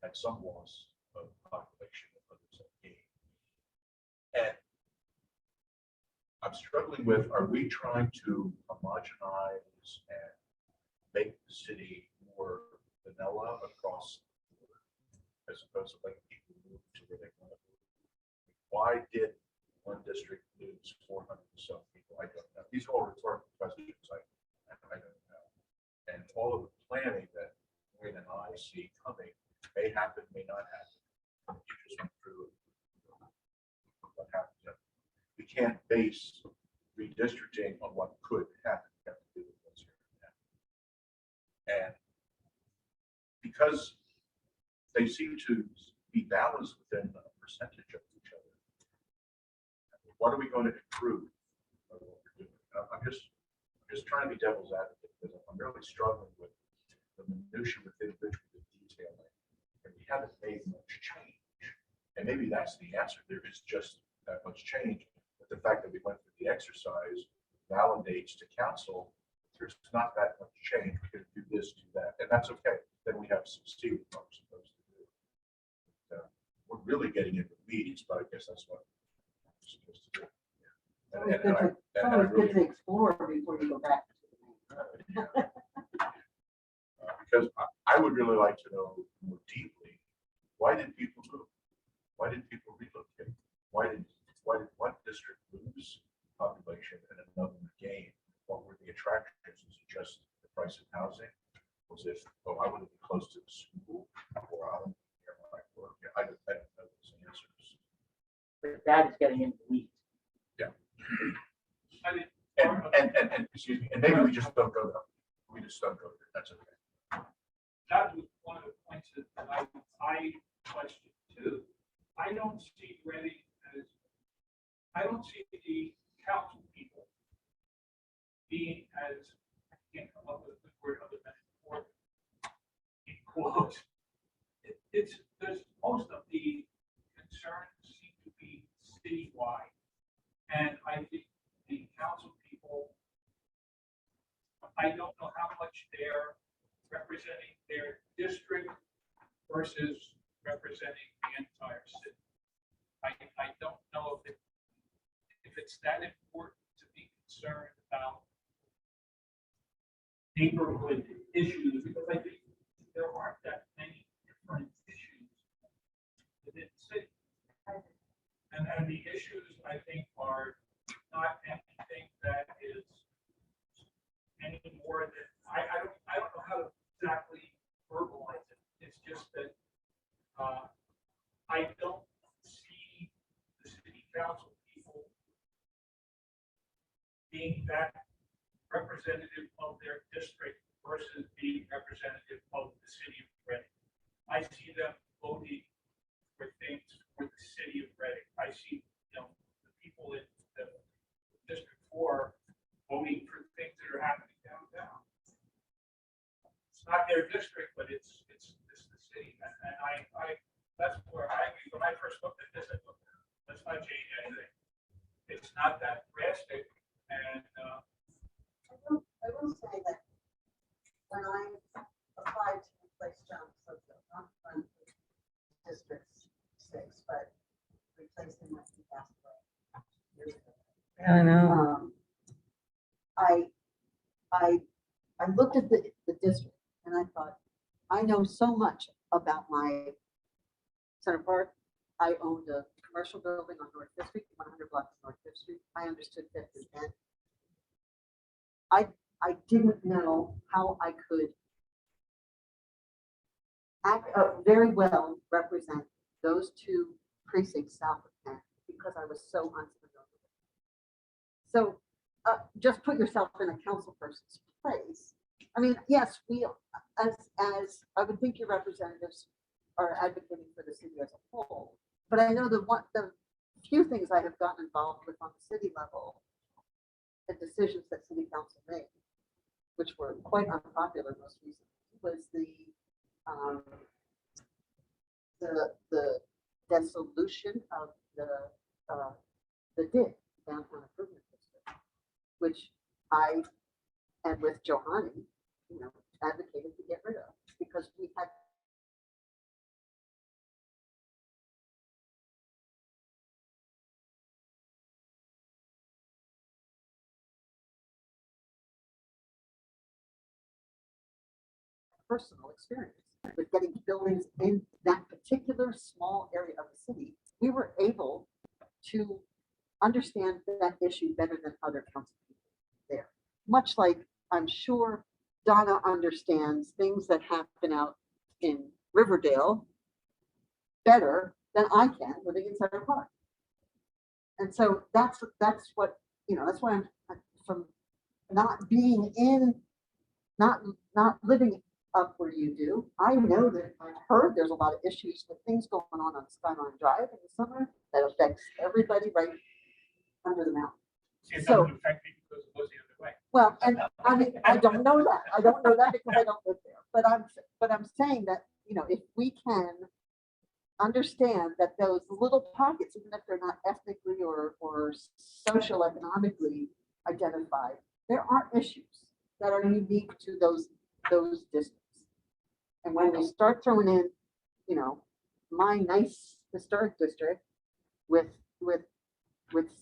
had some loss of population and others that gained. And I'm struggling with, are we trying to homogenize and make the city more vanilla across the board, as opposed to letting people move to where they want to move? Why did one district lose 400 or so people? I don't know. These are all rhetorical questions. I don't know. And all of the planning that Wayne and I see coming may happen, may not happen. You just went through what happened. We can't base redistricting on what could happen. We have to do with what's here now. And because they seem to be balanced within a percentage of each other. What are we going to improve? Of what we're doing? I'm just trying to be devil's advocate because I'm really struggling with the minutia within which we've been detailing. And we haven't made much change. And maybe that's the answer. There is just that much change. But the fact that we went through the exercise validates to council, there's not that much change. We can do this, do that, and that's okay. Then we have some see what we're supposed to do. We're really getting into weeds, but I guess that's what we're supposed to do. It's always good to explore before you go back to the main road. Because I would really like to know more deeply, why did people move? Why did people relocate? Why did one district lose population and another gain? What were the attractions? Was it just the price of housing? Was it, oh, I want to be close to the school, or I want to be near my work? I don't know those answers. But that is getting into weeds. I think And excuse me, and maybe we just don't go there. We just don't go there. That's okay. that was one of the points that I questioned too. I don't see the council people being as, I can't come up with a good word other than important, in quotes. There's most of the concerns seem to be citywide. And I think the council people, I don't know how much they're representing their district versus representing the entire city. I don't know if it's that important to be concerned about neighborhood issues, because I think there aren't that many different issues within the city. And the issues, I think, are not anything that is any more than, I don't know how to exactly verbalize it. It's just that I don't see the city council people being that representative of their district versus being representative of the city of Reading. I see them voting for things for the city of Reading. I see, the people in the District 4 voting for things that are happening downtown. It's not their district, but it's the city. And I that's where when I first looked at this, I thought, let's not change anything. It's not that drastic. And I will say that when I applied to replace John Soto, not from District 6, but replaced him with the passed away years ago. I know. I looked at the district and I thought, I know so much about my Center Park. I owned a commercial building on North Fifth Street, 100 blocks North Fifth Street. I understood Fifth and 10. I didn't know how I could very well represent those two precincts south of 10 because I was so unfamiliar with it. So just put yourself in a council person's place. I mean, yes, we, as I would think your representatives are advocating for the city as a whole, but I know the few things I have gotten involved with on the city level, the decisions that city council made, which were quite unpopular most recently, was the dissolution of the DIC, Downtown Improvement District, which I, and with Johanny, advocated to get rid of because we had personal experience with getting buildings in that particular small area of the city. We were able to understand that issue better than other council people there. Much like I'm sure Donna understands things that happen out in Riverdale better than I can living in Center Park. And so that's what, that's why I'm from not being in, not living up where you do. I know that I've heard there's a lot of issues with things going on Skyline Drive in the summer that affects everybody right under the mountain. It So- doesn't affect me because it goes the other way. Well, and I mean, I don't know that. I don't know that because I don't live there. But I'm saying that, you know, if we can understand that those little pockets, even if they're not ethnically or social economically identified, there are issues that are unique to those districts. And when we start throwing in, you know, my nice historic district with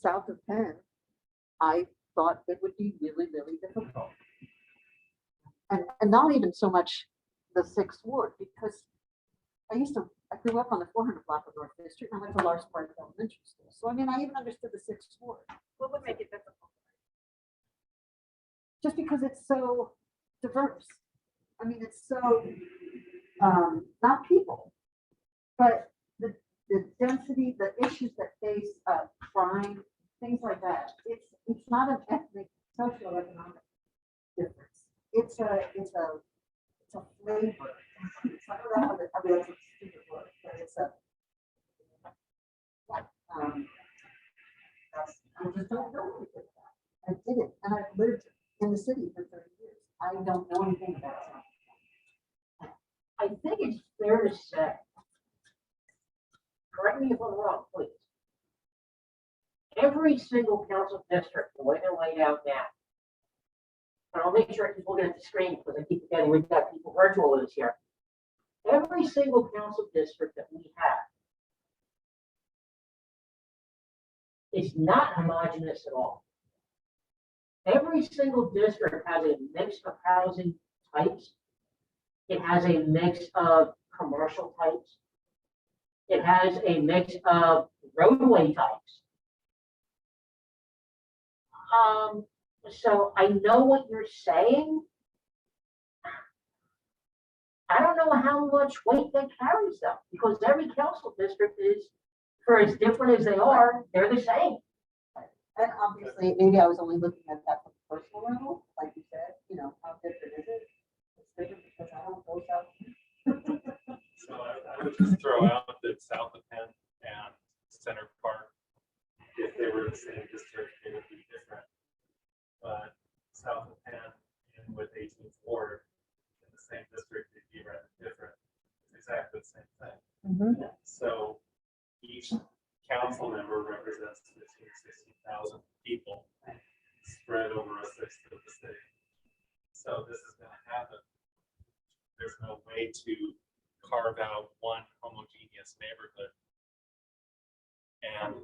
south of Penn, I thought it would be really, really difficult. And not even so much the sixth ward, because I grew up on the 400 block of North District, and I went to Lars Park Elementary School. So I mean, I even understood the sixth ward. What would make it difficult? Just because it's so diverse. I mean, it's so, not people, but the density, the issues that face crime, things like that. It's not an ethnic, social, economic difference. It's a flavor. I don't know how to, I mean, it's a stupid word, but it's a, I just don't know anything about it. I did it, and I've lived in the city for 30 years. I don't know anything about it. I think it's fair to say, correct me if I'm wrong, please. Every single council district, the way they're laid out now, and I'll make sure I keep looking at the screen because I keep forgetting we've got people virtual with us here. Every single council district that we have is not homogeneous at all. Every single district has a mix of housing types. It has a mix of commercial types. It has a mix of roadway types. So I know what you're saying. I don't know how much weight that carries though, because every council district is, for as different as they are, they're the same. And obviously, maybe I was only looking at that from a personal level, like you said, you know, how different is it? It's different because I don't go south. So I would just throw out that south of Penn and Center Park, if they were the same district, they would be different. But south of Penn and with 18th Ward in the same district, they'd be rather different. It's exactly the same thing. So each council member represents 15,000 to 16,000 people spread over a sixth of the city. So this is going to happen. There's no way to carve out one homogeneous neighborhood and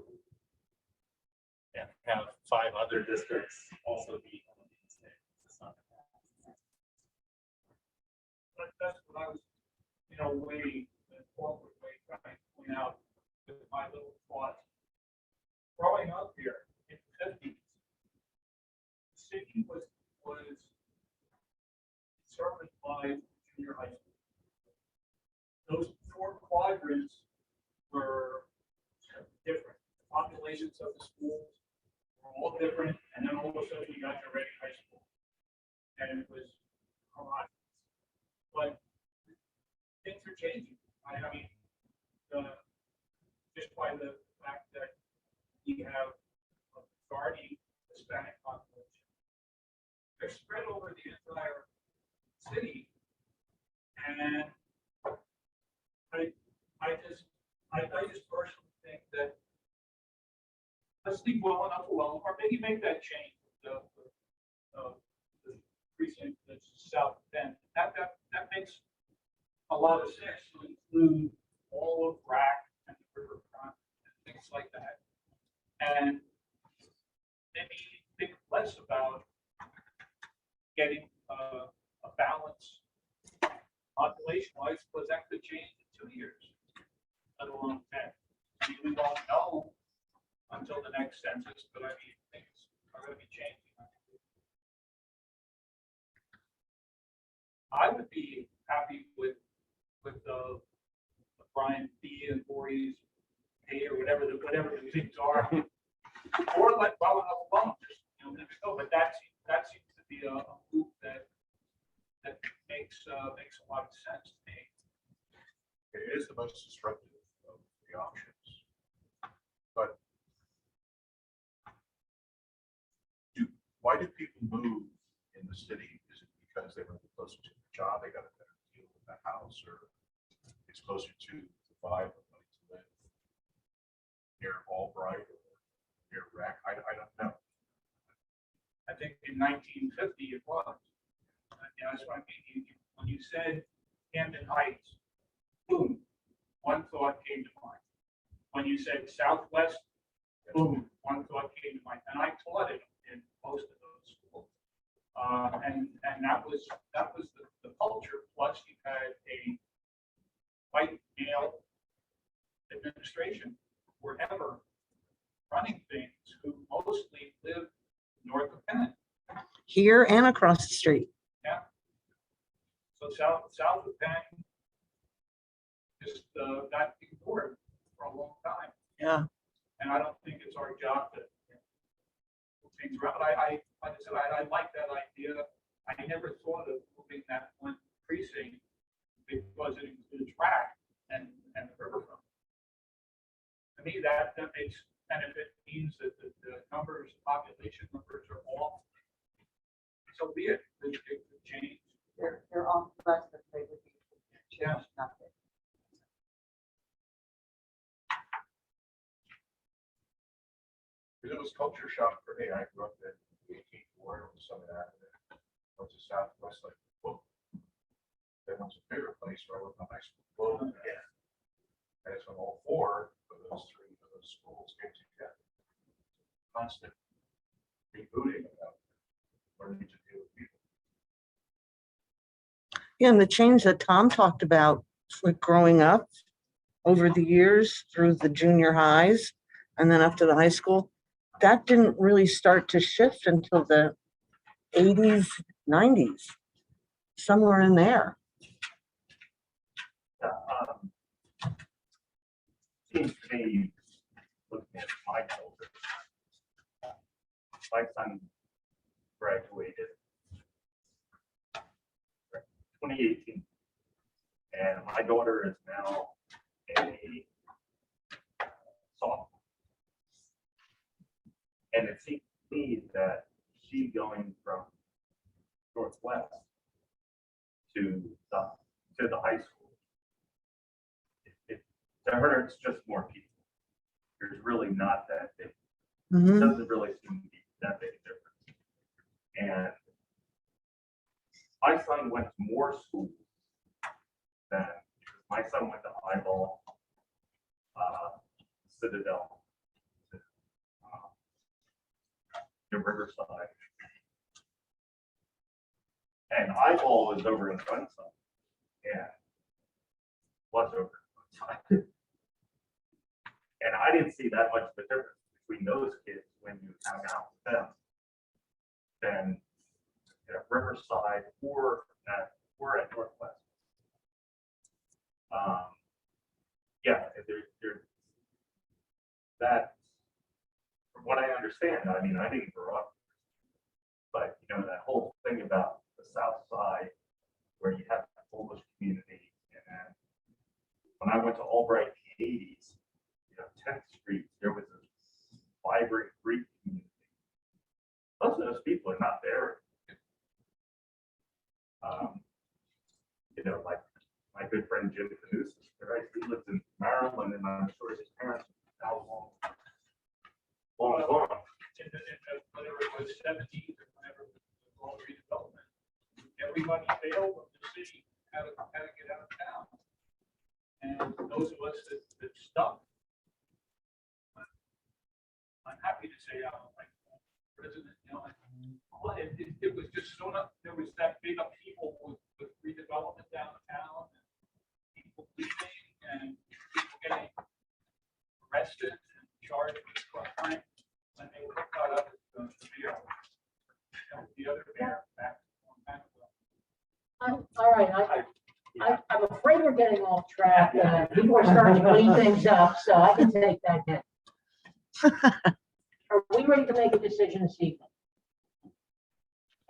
have 5 other districts also be homogeneous neighborhoods. It's not gonna happen. But that's what I was, you know, forward way trying to point out with my little thoughts. Growing up here in the 50s, the city was served by junior high school. Those 4 quadrants were different. Populations of the schools were all different, and then all of a sudden you got to Ready High School. And it was a lot. But things are changing. I mean, just by the fact that we have a majority Hispanic population, they're spread over the entire city. And I just personally think that let's think well enough, or maybe make that change. The precinct that's south of Penn. That makes a lot of sense to include all of Rack and the riverfront and things like that. And maybe think less about getting a balance population-wise, because that could change in 2 years, let alone 10. I mean, we won't know until the next census, but I mean, things are going to be changing. I would be happy with the Brian B and Voorhees A or whatever the things are, or let well enough alone, just let it go. But that seems to be a move that that makes a lot of sense to me. It is the most disruptive of the options. But why do people move in the city? Is it because they want to be closer to the job, they got a better deal with the house, or it's closer to the vibe of wanting to live near Albright or near Rec? I don't know. I think in 1950 it was. That's what I mean. When you said Hampton Heights, boom, one thought came to mind. When you said Southwest, boom, one thought came to mind. And I taught it in most of those schools. And that was the culture. Plus, you had a white male administration forever running things who mostly lived north of Penn. Here and across the street. Yeah. So south of Penn just got ignored for a long time. Yeah. And I don't think it's our job to move things around. But like I said, I like that idea. I never thought of moving that one precinct because it includes Rack and the riverfront. To me, that makes, and if it means that the numbers, population numbers are off, so be it. It could change. They're all less than they would be. Yeah. Nothing. Because it was culture shock for me. I grew up in the 18th ward on Summit Avenue. Went to Southwest, like, whoa. Then went to a bigger place where I went to high school. Whoa, yeah. And it's when all four of those three of those schools came together. Constant rebooting about learning to deal with people. Yeah, and the change that Tom talked about with growing up over the years through the junior highs and then up to the high school, that didn't really start to shift until the 80s, 90s, somewhere in there. Seems to me, looking at my children, my son graduated 2018, and my daughter is now a sophomore. And it seems to me that she going from Northwest to the high school, to her, it's just more people. There's really not that big. It Mhm. doesn't really seem to be that big a difference. And my son went to more schools than, my son went to Eyeball, Citadel, to Riverside. And Eyeball was over in Sunside. Yeah. Was over in Sunside. And I didn't see that much of a difference between those kids when you hang out with them than at Riverside or at Northwest. Yeah, there, that, from what I understand, I mean, I didn't grow up, but you know, that whole thing about the South Side where you have that Polish community, and then when I went to Albright in the 80s, you know, 10th Street, there was a vibrant Greek community. Most of those people are not there. You know, like my good friend Jim Canusis, right? He lives in Maryland, and I'm sure his parents are long gone. Whenever it was 70s or whenever it was all redevelopment, everybody failed of the city how to get out of town. And those of us that stuck, I'm happy to say I'm like president, you know, it was just so not, there was that big upheaval with redevelopment downtown, and people leaving and people getting arrested and charged with crime. When they were caught up with the mayor, the other mayor back on time ago. All right, I'm afraid we're getting off track. People are starting to clean things up, so I can take that hit. Are we ready to make a decision this evening?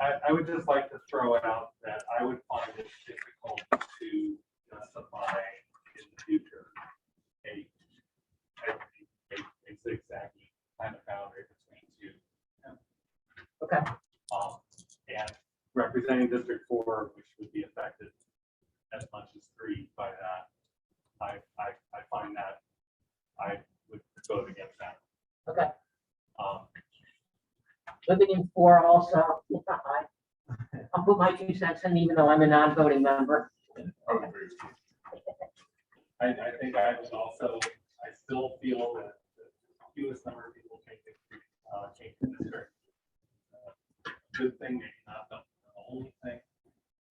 I would just like to throw out that I would find it difficult to justify in the future a zigzag kind of boundary between two. Okay. And representing District 4, which would be affected as much as 3 by that, I find that I would vote against that. Okay. Um, Living in 4 also, I'll put my 2 cents in even though I'm a non-voting member. I think I would also, I still feel that the fewest number of people can change the district. Good thing, maybe not the only thing,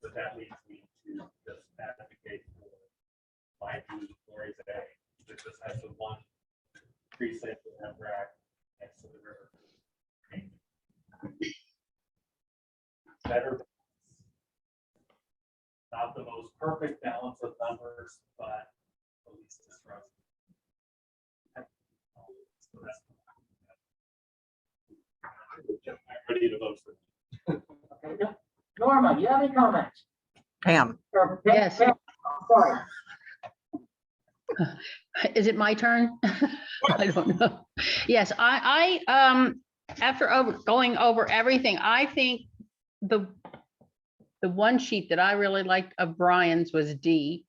but that leads me to just advocate for my view, Lori's A, that just has the one precinct in that rack next to the river. Better, not the most perfect balance of numbers, but at least it's for us. So that's- I'm ready to vote for it. Okay. Norma, you have any comments? Pam, Or- Yes. Sorry. Is it my turn? I don't know. Yes, after going over everything, I think the one sheet that I really liked of Brian's was D.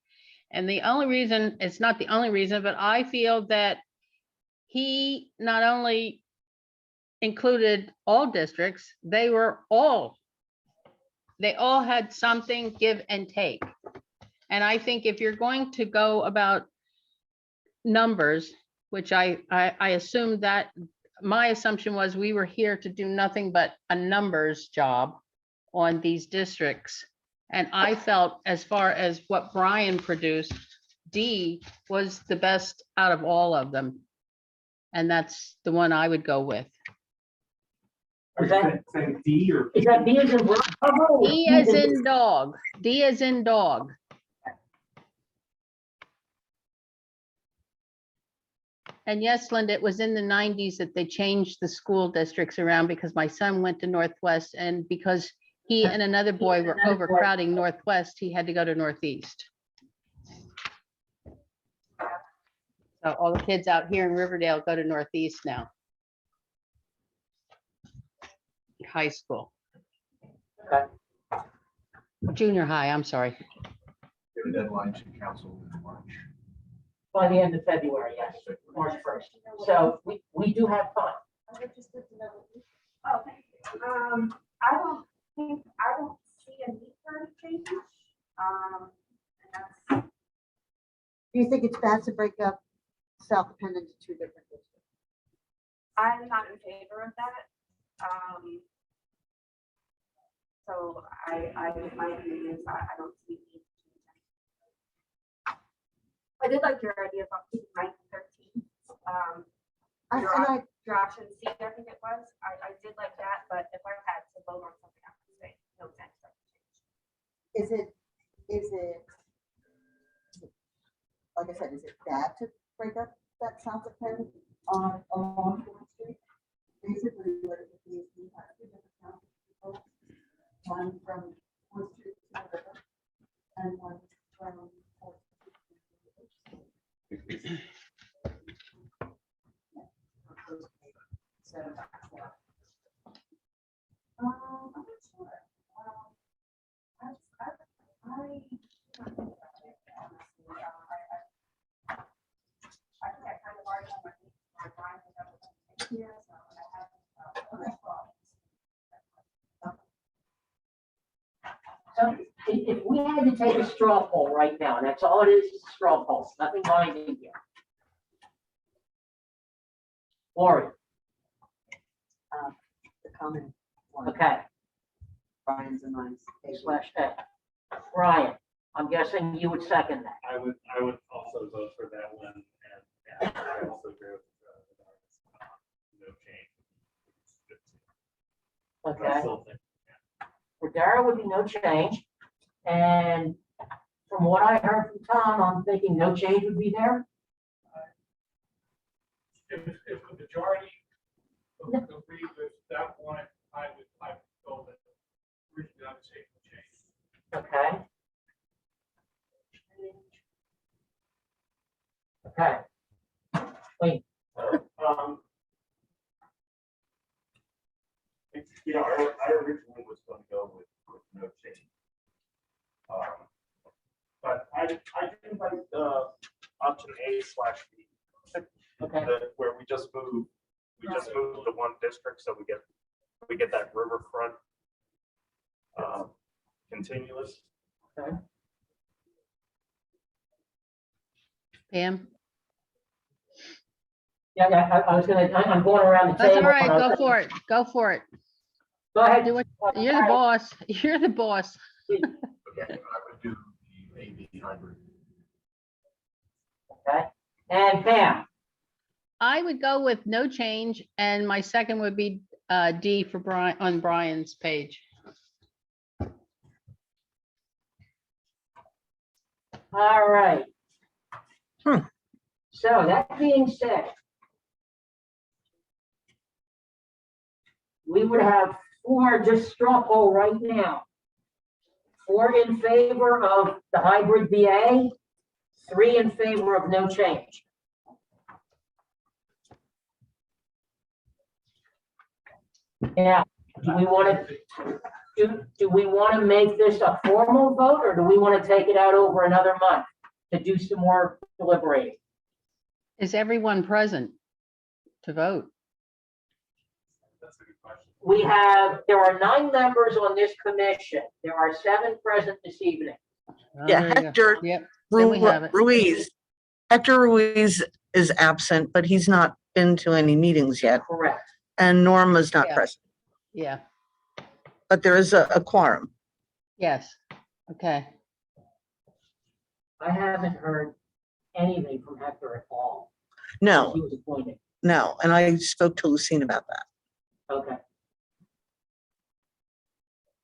And the only reason, it's not the only reason, but I feel that he not only included all districts, they all had something give and take. And I think if you're going to go about numbers, which I assumed that, my assumption was we were here to do nothing but a numbers job on these districts. And I felt as far as what Brian produced, D was the best out of all of them. And that's the one I would go with. Are you saying D or? Is that D as in Bravo? or D as in dog, D as in dog. And yes, Linda, it was in the 90s that they changed the school districts around because my son went to Northwest, and because he and another boy were overcrowding Northwest, he had to go to Northeast. So all the kids out here in Riverdale go to Northeast now. High school. Okay. Junior high, I'm sorry. Give a deadline to council in March. By the end of February, yes, March 1st. So we do have time. Oh, thank you. I don't see a need for any changes. And that's, Do you think it's bad to break up South Penn into 2 different districts? I'm not in favor of that. So my view is I don't see a need to change that. I did like your idea about keeping 9 and 13. Josh and C, I think it was. I did like that, but if I had to vote on something, I would say no thanks. Is it, like I said, is it bad to break up that South Penn on along Fourth Street? Basically, what it would be is we have 2 different county people, one from Fourth Street to the river, and one from Fourth Street to the river. So, yeah. I'm not sure. I think I kind of already have my mind is up here, so I have. So if we had to take a straw poll right now, and that's all it is a straw poll, nothing binding here. Lori, The common one, okay, Brian's and mine's. /A. Brian, I'm guessing you would second that. I would also vote for that one, and I also agree with no change. But I Okay, still think, for Dara would be no change. And from what I heard from Tom, I'm thinking no change would be there. If the majority agree with that one, I would go with it. Originally, I would say change. Okay. Okay. Wait, Um, You know, I originally was going to go with no change. But I do like option A/B. okay, Where we just move the one district, so we get that riverfront continuous. okay. Pam? Yeah, I'm going around the That's table. all right, and I go was- for it, go for it. Go ahead. Do what, you're the boss, you're the boss. Okay, I would do the AB hybrid. Okay, and Pam, I would go with no change, and my second would be D for Brian, on Brian's page. all right. Hmm. So that being said, we would have 4 just straw poll right now. 4 in favor of the hybrid BA, 3 in favor of no change. Now, do we want to, do we want to make this a formal vote, or do we want to take it out over another month to do some more deliberating? Is everyone present to vote? That's a good question. There are 9 members on this commission. There are 7 present this evening. Oh, Yeah, there you go. Hector Yep, then we have it. Ruiz. Hector Ruiz is absent, but he's not been to any meetings yet, Correct. and Norma's not Yeah. present, Yeah, but there is a quorum. yes, okay. I haven't heard anything from Hector at all. since No, He was appointed. no, and I spoke to Lucine about that. Okay.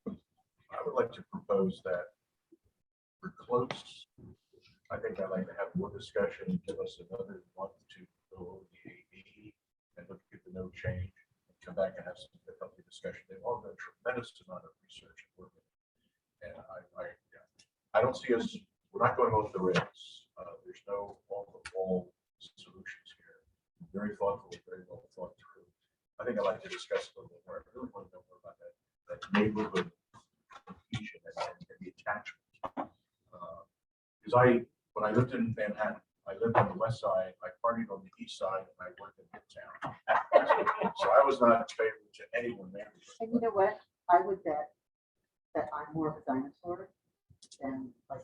I would like to propose that we're close. I think I'd like to have more discussion, give us another month to go over the AD and look at the no change, and come back and have some healthy discussion. They've all done a tremendous amount of research and work. And I don't see us, we're not going off the rails. There's no all solutions here. Very thoughtful, very well thought through. I think I'd like to discuss a little bit more. I really want to know more about that neighborhood cohesion and the attachment. Because when I lived in Manhattan, I lived on the west side, I partied on the east side, and I worked in Midtown. So I was not favorable to anyone there. And you know what? I would bet that I'm more of a dinosaur than like,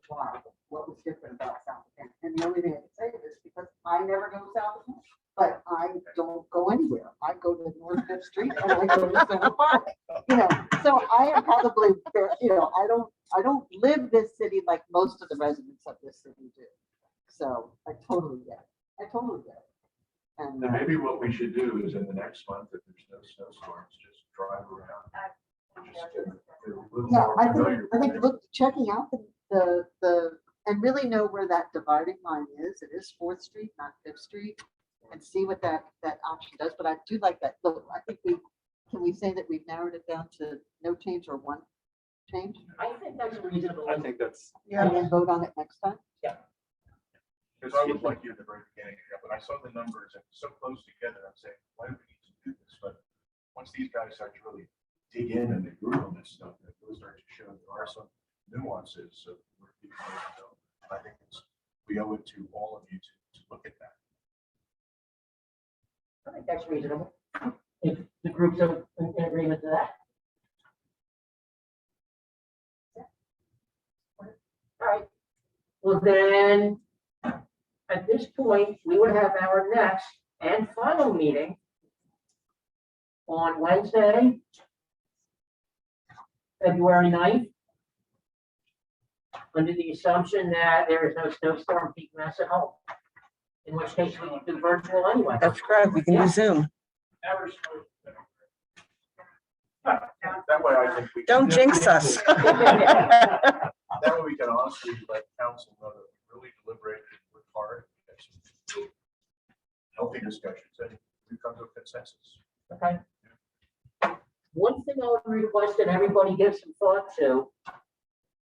why, what was different about South Bend? And the only thing I can say is because I never go south of Bend, but I don't go anywhere. I go to North Fifth Street and I go to Center Park, so I am probably, I don't live this city like most of the residents of this city do. So I totally get it. I totally get it. And And maybe what we should do is in the next month, if there's no snowstorms, just drive around. Just get a little yeah, more familiar I think with it. look, checking out and really know where that dividing line is. It is 4th Street, not 5th Street, and see what that option does. But I do like that. Look, I think can we say that we've narrowed it down to no change or 1 change? I think that's reasonable. I think that's, And then vote on it next time? Because I was like you at the very beginning, when I saw the numbers and so close together, I'm saying, why do we need to do this? But once these guys start to really dig in and they groove on this stuff, it really starts to show there are some nuances of where people need to go. I think we owe it to all of you to look at that. I think that's reasonable. If the group's in agreement to that. All right. Well, then, at this point, we would have our next and final meeting on Wednesday, February 9th, under the assumption that there is no snowstorm peak mess at home, in which case we can do virtual anyway. That's correct. We can do Zoom. Never smoke. That way I think we. Don't jinx us. That way we can honestly let council know that we really deliberated, worked hard, had some healthy discussions, and we've come to a consensus. Okay. One thing I would request that everybody give some thought to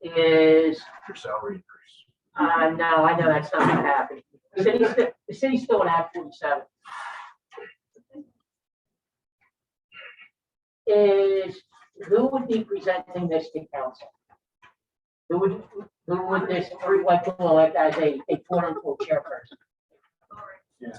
is, Your salary increase. no, I know that's not gonna happen. The city's still in Act 47. Is who would be presenting this to council? Who would this, like, elect as a quote unquote chairperson? Yeah.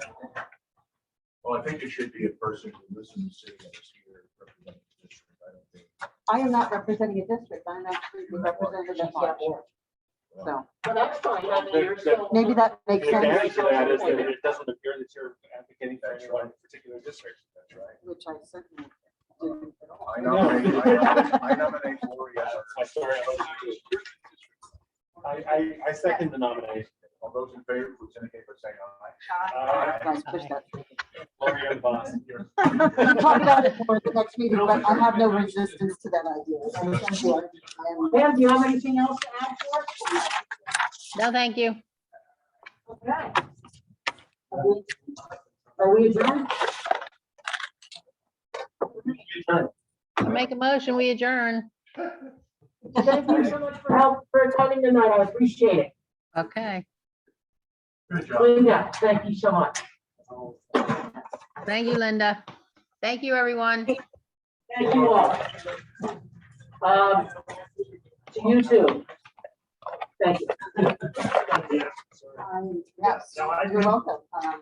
Well, I think it should be a person who lives in the city and is here representing the district. I don't think. I am not representing a district, I'm actually the representative of March. So Well, that's fine, I mean, you're still. maybe that makes The sense, advantage of that is that it doesn't appear that you're advocating for any one particular district. That's right. which I certainly didn't at all. I nominate Lori as our. I'm sorry, I second the nomination. All those in favor, please indicate by saying Guys, push that through. Lori, you're the boss. We'll talk about it more at the next meeting, but I have no resistance to that idea. So thank you. I am- Pam, do you have anything else to add for us? No, thank you. Okay. Are we adjourned? I make a motion, we adjourn. Thank you so much for coming tonight, I appreciate it. Okay, Good job. Linda, thank you so much. thank you, Linda. Thank you, everyone. Thank you all. To you too. Thank you. Yes, you're welcome. I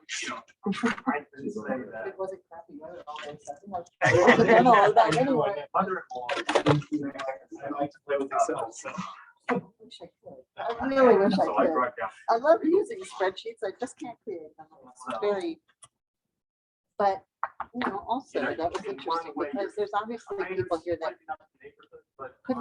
didn't say that. It wasn't crappy weather all day, so I think I was- I don't know all that anyway. Mother-in-law, I like to play with Excel, so. I wish I could. I really wish I So I could. brought down. I love using spreadsheets, I just can't create them. It's very. But, also, that was interesting, because there's obviously people here that couldn't